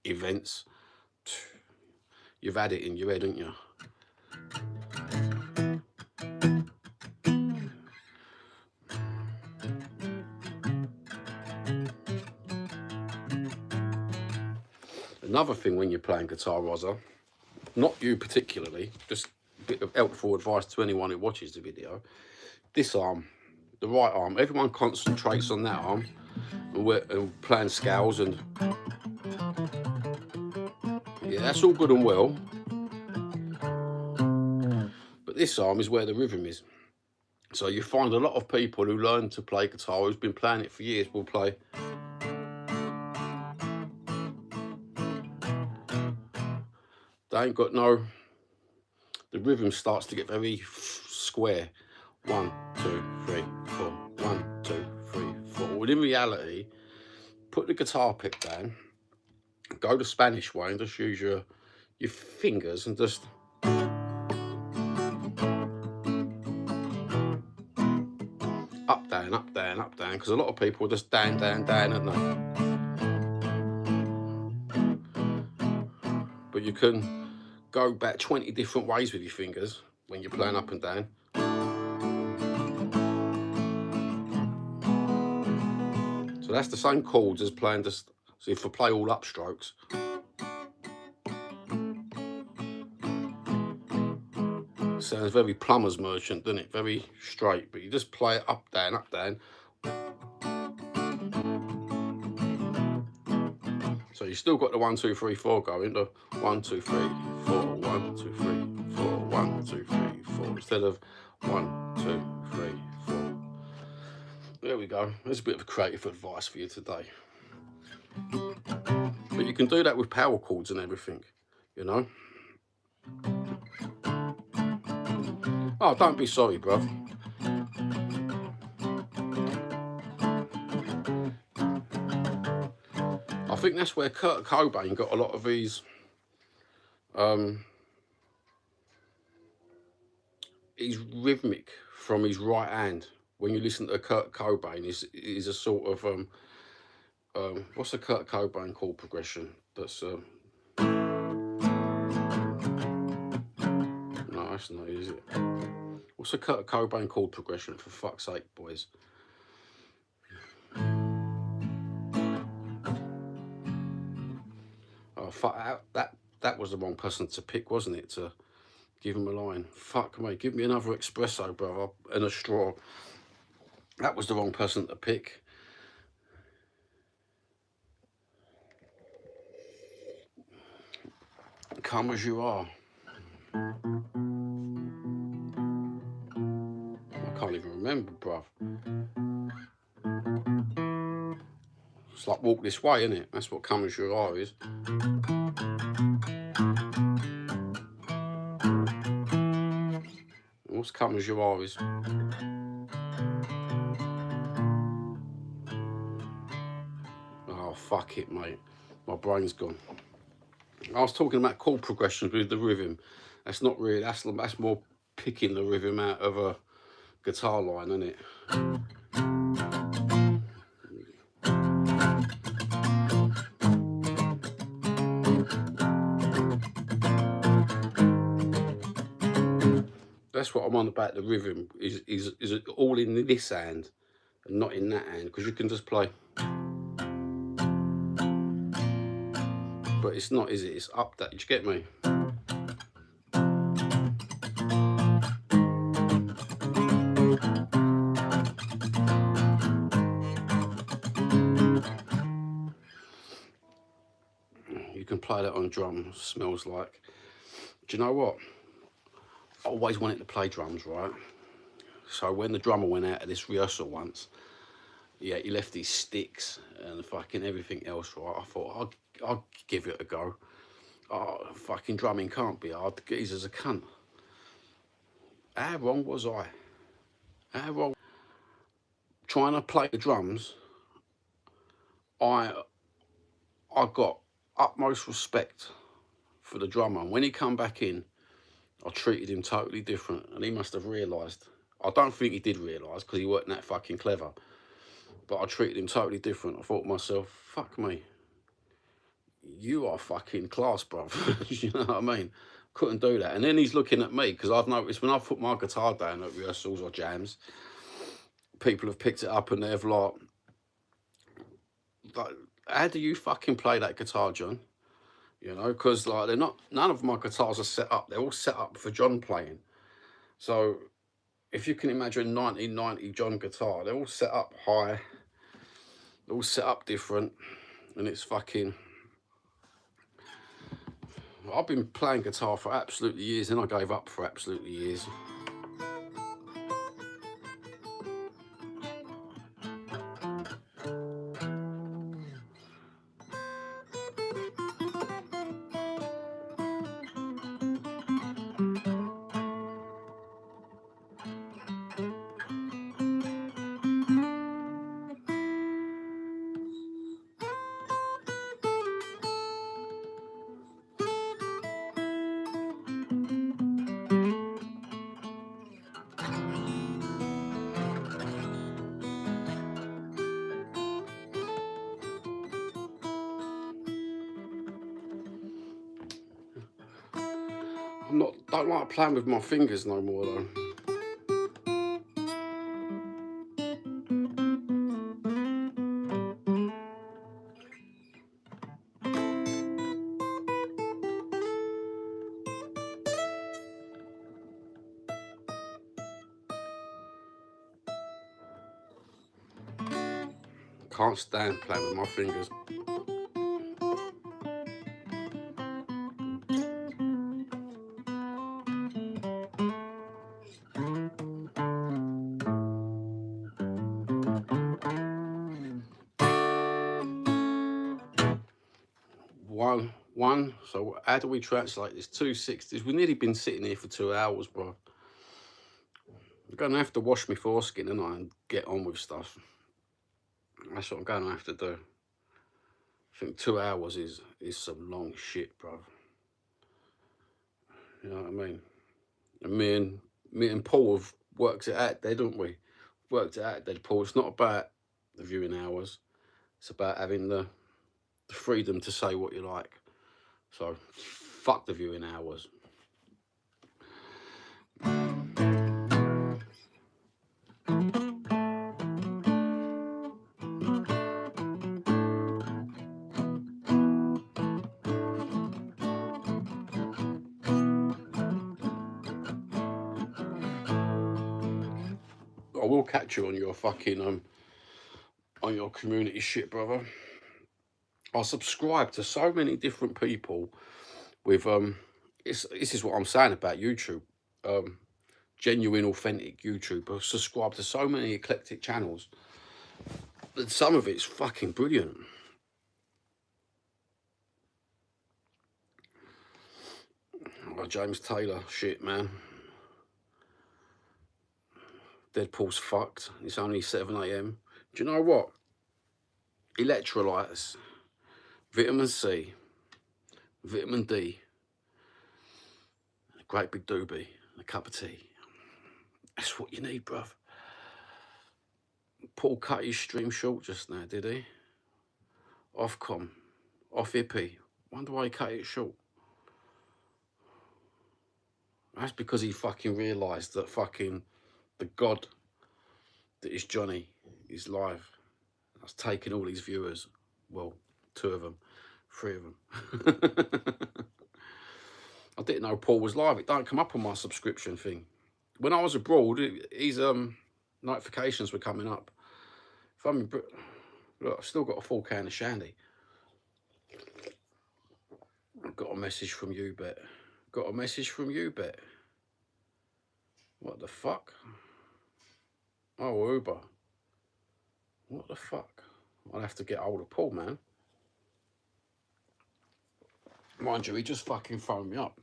Speaker 1: events, you've had it in your head, haven't you? Another thing when you're playing guitar, Rosa, not you particularly, just a bit of helpful advice to anyone who watches the video. This arm, the right arm, everyone concentrates on that arm, and we're playing scales, and yeah, that's all good and well. But this arm is where the rhythm is. So you find a lot of people who learn to play guitar, who's been playing it for years, will play. They ain't got no, the rhythm starts to get very square. 1, 2, 3, 4, 1, 2, 3, 4. Well, in reality, put the guitar pick down, go the Spanish way, and just use your fingers and just up, down, up, down, up, down, because a lot of people just down, down, down, aren't they? But you can go back 20 different ways with your fingers when you're playing up and down. So that's the same chords as playing just, so if I play all upstrokes, it sounds very plumber's merchant, doesn't it? Very straight, but you just play it up, down, up, down. So you still got the 1, 2, 3, 4 going, the 1, 2, 3, 4, 1, 2, 3, 4, 1, 2, 3, 4, instead of 1, 2, 3, 4. There we go. There's a bit of creative advice for you today. But you can do that with power chords and everything, you know. Oh, don't be sorry, bruv. I think that's where Kurt Cobain got a lot of his rhythmic from his right hand. When you listen to Kurt Cobain, is a sort of what's a Kurt Cobain chord progression? That's no, that's not, is it? What's a Kurt Cobain chord progression, for fuck's sake, boys? Oh, fuck, that was the wrong person to pick, wasn't it? To give him a line. Fuck me, give me another espresso, brother, and a straw. That was the wrong person to pick. Come as you are. I can't even remember, bruv. It's like Walk This Way, isn't it? That's what Come As You Are is. What's Come As You Are is. Oh, fuck it, mate. My brain's gone. I was talking about chord progressions with the rhythm. That's not really, that's more picking the rhythm out of a guitar line, isn't it? That's what I'm on about. The rhythm is all in this hand and not in that hand, because you can just play. But it's not, is it? It's up that. Did you get me? You can play that on drums. Smells Like. Do you know what? I always wanted to play drums, right? So when the drummer went out of this rehearsal once, yeah, he left his sticks and fucking everything else, right? I thought, I'll give it a go. Oh, fucking drumming can't be hard. The geezer's a cunt. How wrong was I? How wrong? Trying to play the drums, I got utmost respect for the drummer. And when he come back in, I treated him totally different, and he must have realised. I don't think he did realise, because he wasn't that fucking clever. But I treated him totally different. I thought to myself, fuck me, you are fucking class, bruv. You know what I mean? Couldn't do that. And then he's looking at me, because I've noticed when I've put my guitar down at rehearsals or jams, people have picked it up and they've like, how do you fucking play that guitar, John? You know, because like they're not, none of my guitars are set up. They're all set up for John playing. So if you can imagine 1990 John guitar, they're all set up high, they're all set up different, and it's fucking. I've been playing guitar for absolutely years, and I gave up for absolutely years. Don't like playing with my fingers no more though. Can't stand playing with my fingers. One. So how do we translate this? 260s. We've nearly been sitting here for 2 hours, bro. I'm gonna have to wash my foreskin and get on with stuff. That's what I'm gonna have to do. I think 2 hours is some long shit, bro. You know what I mean? And me and Paul have worked it out there, don't we? Worked it out there, Paul. It's not about the viewing hours. It's about having the freedom to say what you like. So fuck the viewing hours. I will catch you on your fucking on your community shit, brother. I subscribe to so many different people with this is what I'm saying about YouTube. Genuine, authentic YouTubers. Subscribe to so many eclectic channels. But some of it's fucking brilliant. Oh, James Taylor, shit, man. Deadpool's fucked. It's only 7 AM. Do you know what? Electrolytes, vitamin C, vitamin D, a great big doobie, and a cup of tea. That's what you need, bruv. Paul cut his stream short just now, did he? Ofcom, off hippie. Wonder why he cut it short. That's because he fucking realised that fucking the god that is Johnny is live. That's taking all his viewers. Well, 2 of them, 3 of them. I didn't know Paul was live. It don't come up on my subscription thing. When I was abroad, his notifications were coming up. If I'm in Britain, look, I've still got a full can of shandy. I've got a message from you, Bet. Got a message from you, Bet. What the fuck? Oh, Uber. What the fuck? I'll have to get hold of Paul, man. Mind you, he just fucking phoned me up.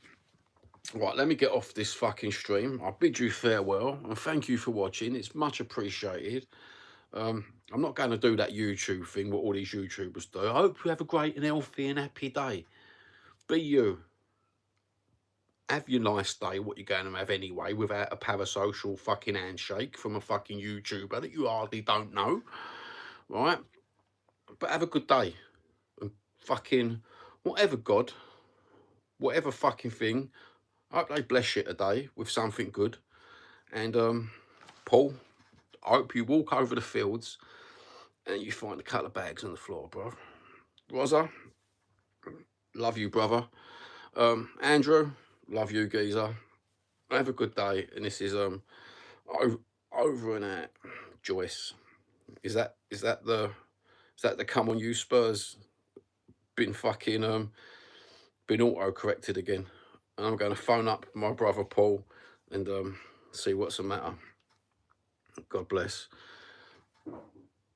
Speaker 1: Right, let me get off this fucking stream. I bid you farewell and thank you for watching. It's much appreciated. I'm not going to do that YouTube thing, what all these YouTubers do. I hope you have a great and healthy and happy day. Be you. Have your nice day, what you're going to have anyway, without a parasocial fucking handshake from a fucking YouTuber that you hardly don't know. Right? But have a good day. And fucking, whatever God, whatever fucking thing, I hope they bless you today with something good. And Paul, I hope you walk over the fields and you find a couple of bags on the floor, bro. Rosa, love you, brother. Andrew, love you, geezer. Have a good day. And this is over and out. Joyce, is that the come on you Spurs been fucking been auto corrected again? And I'm going to phone up my brother Paul and see what's the matter. God bless.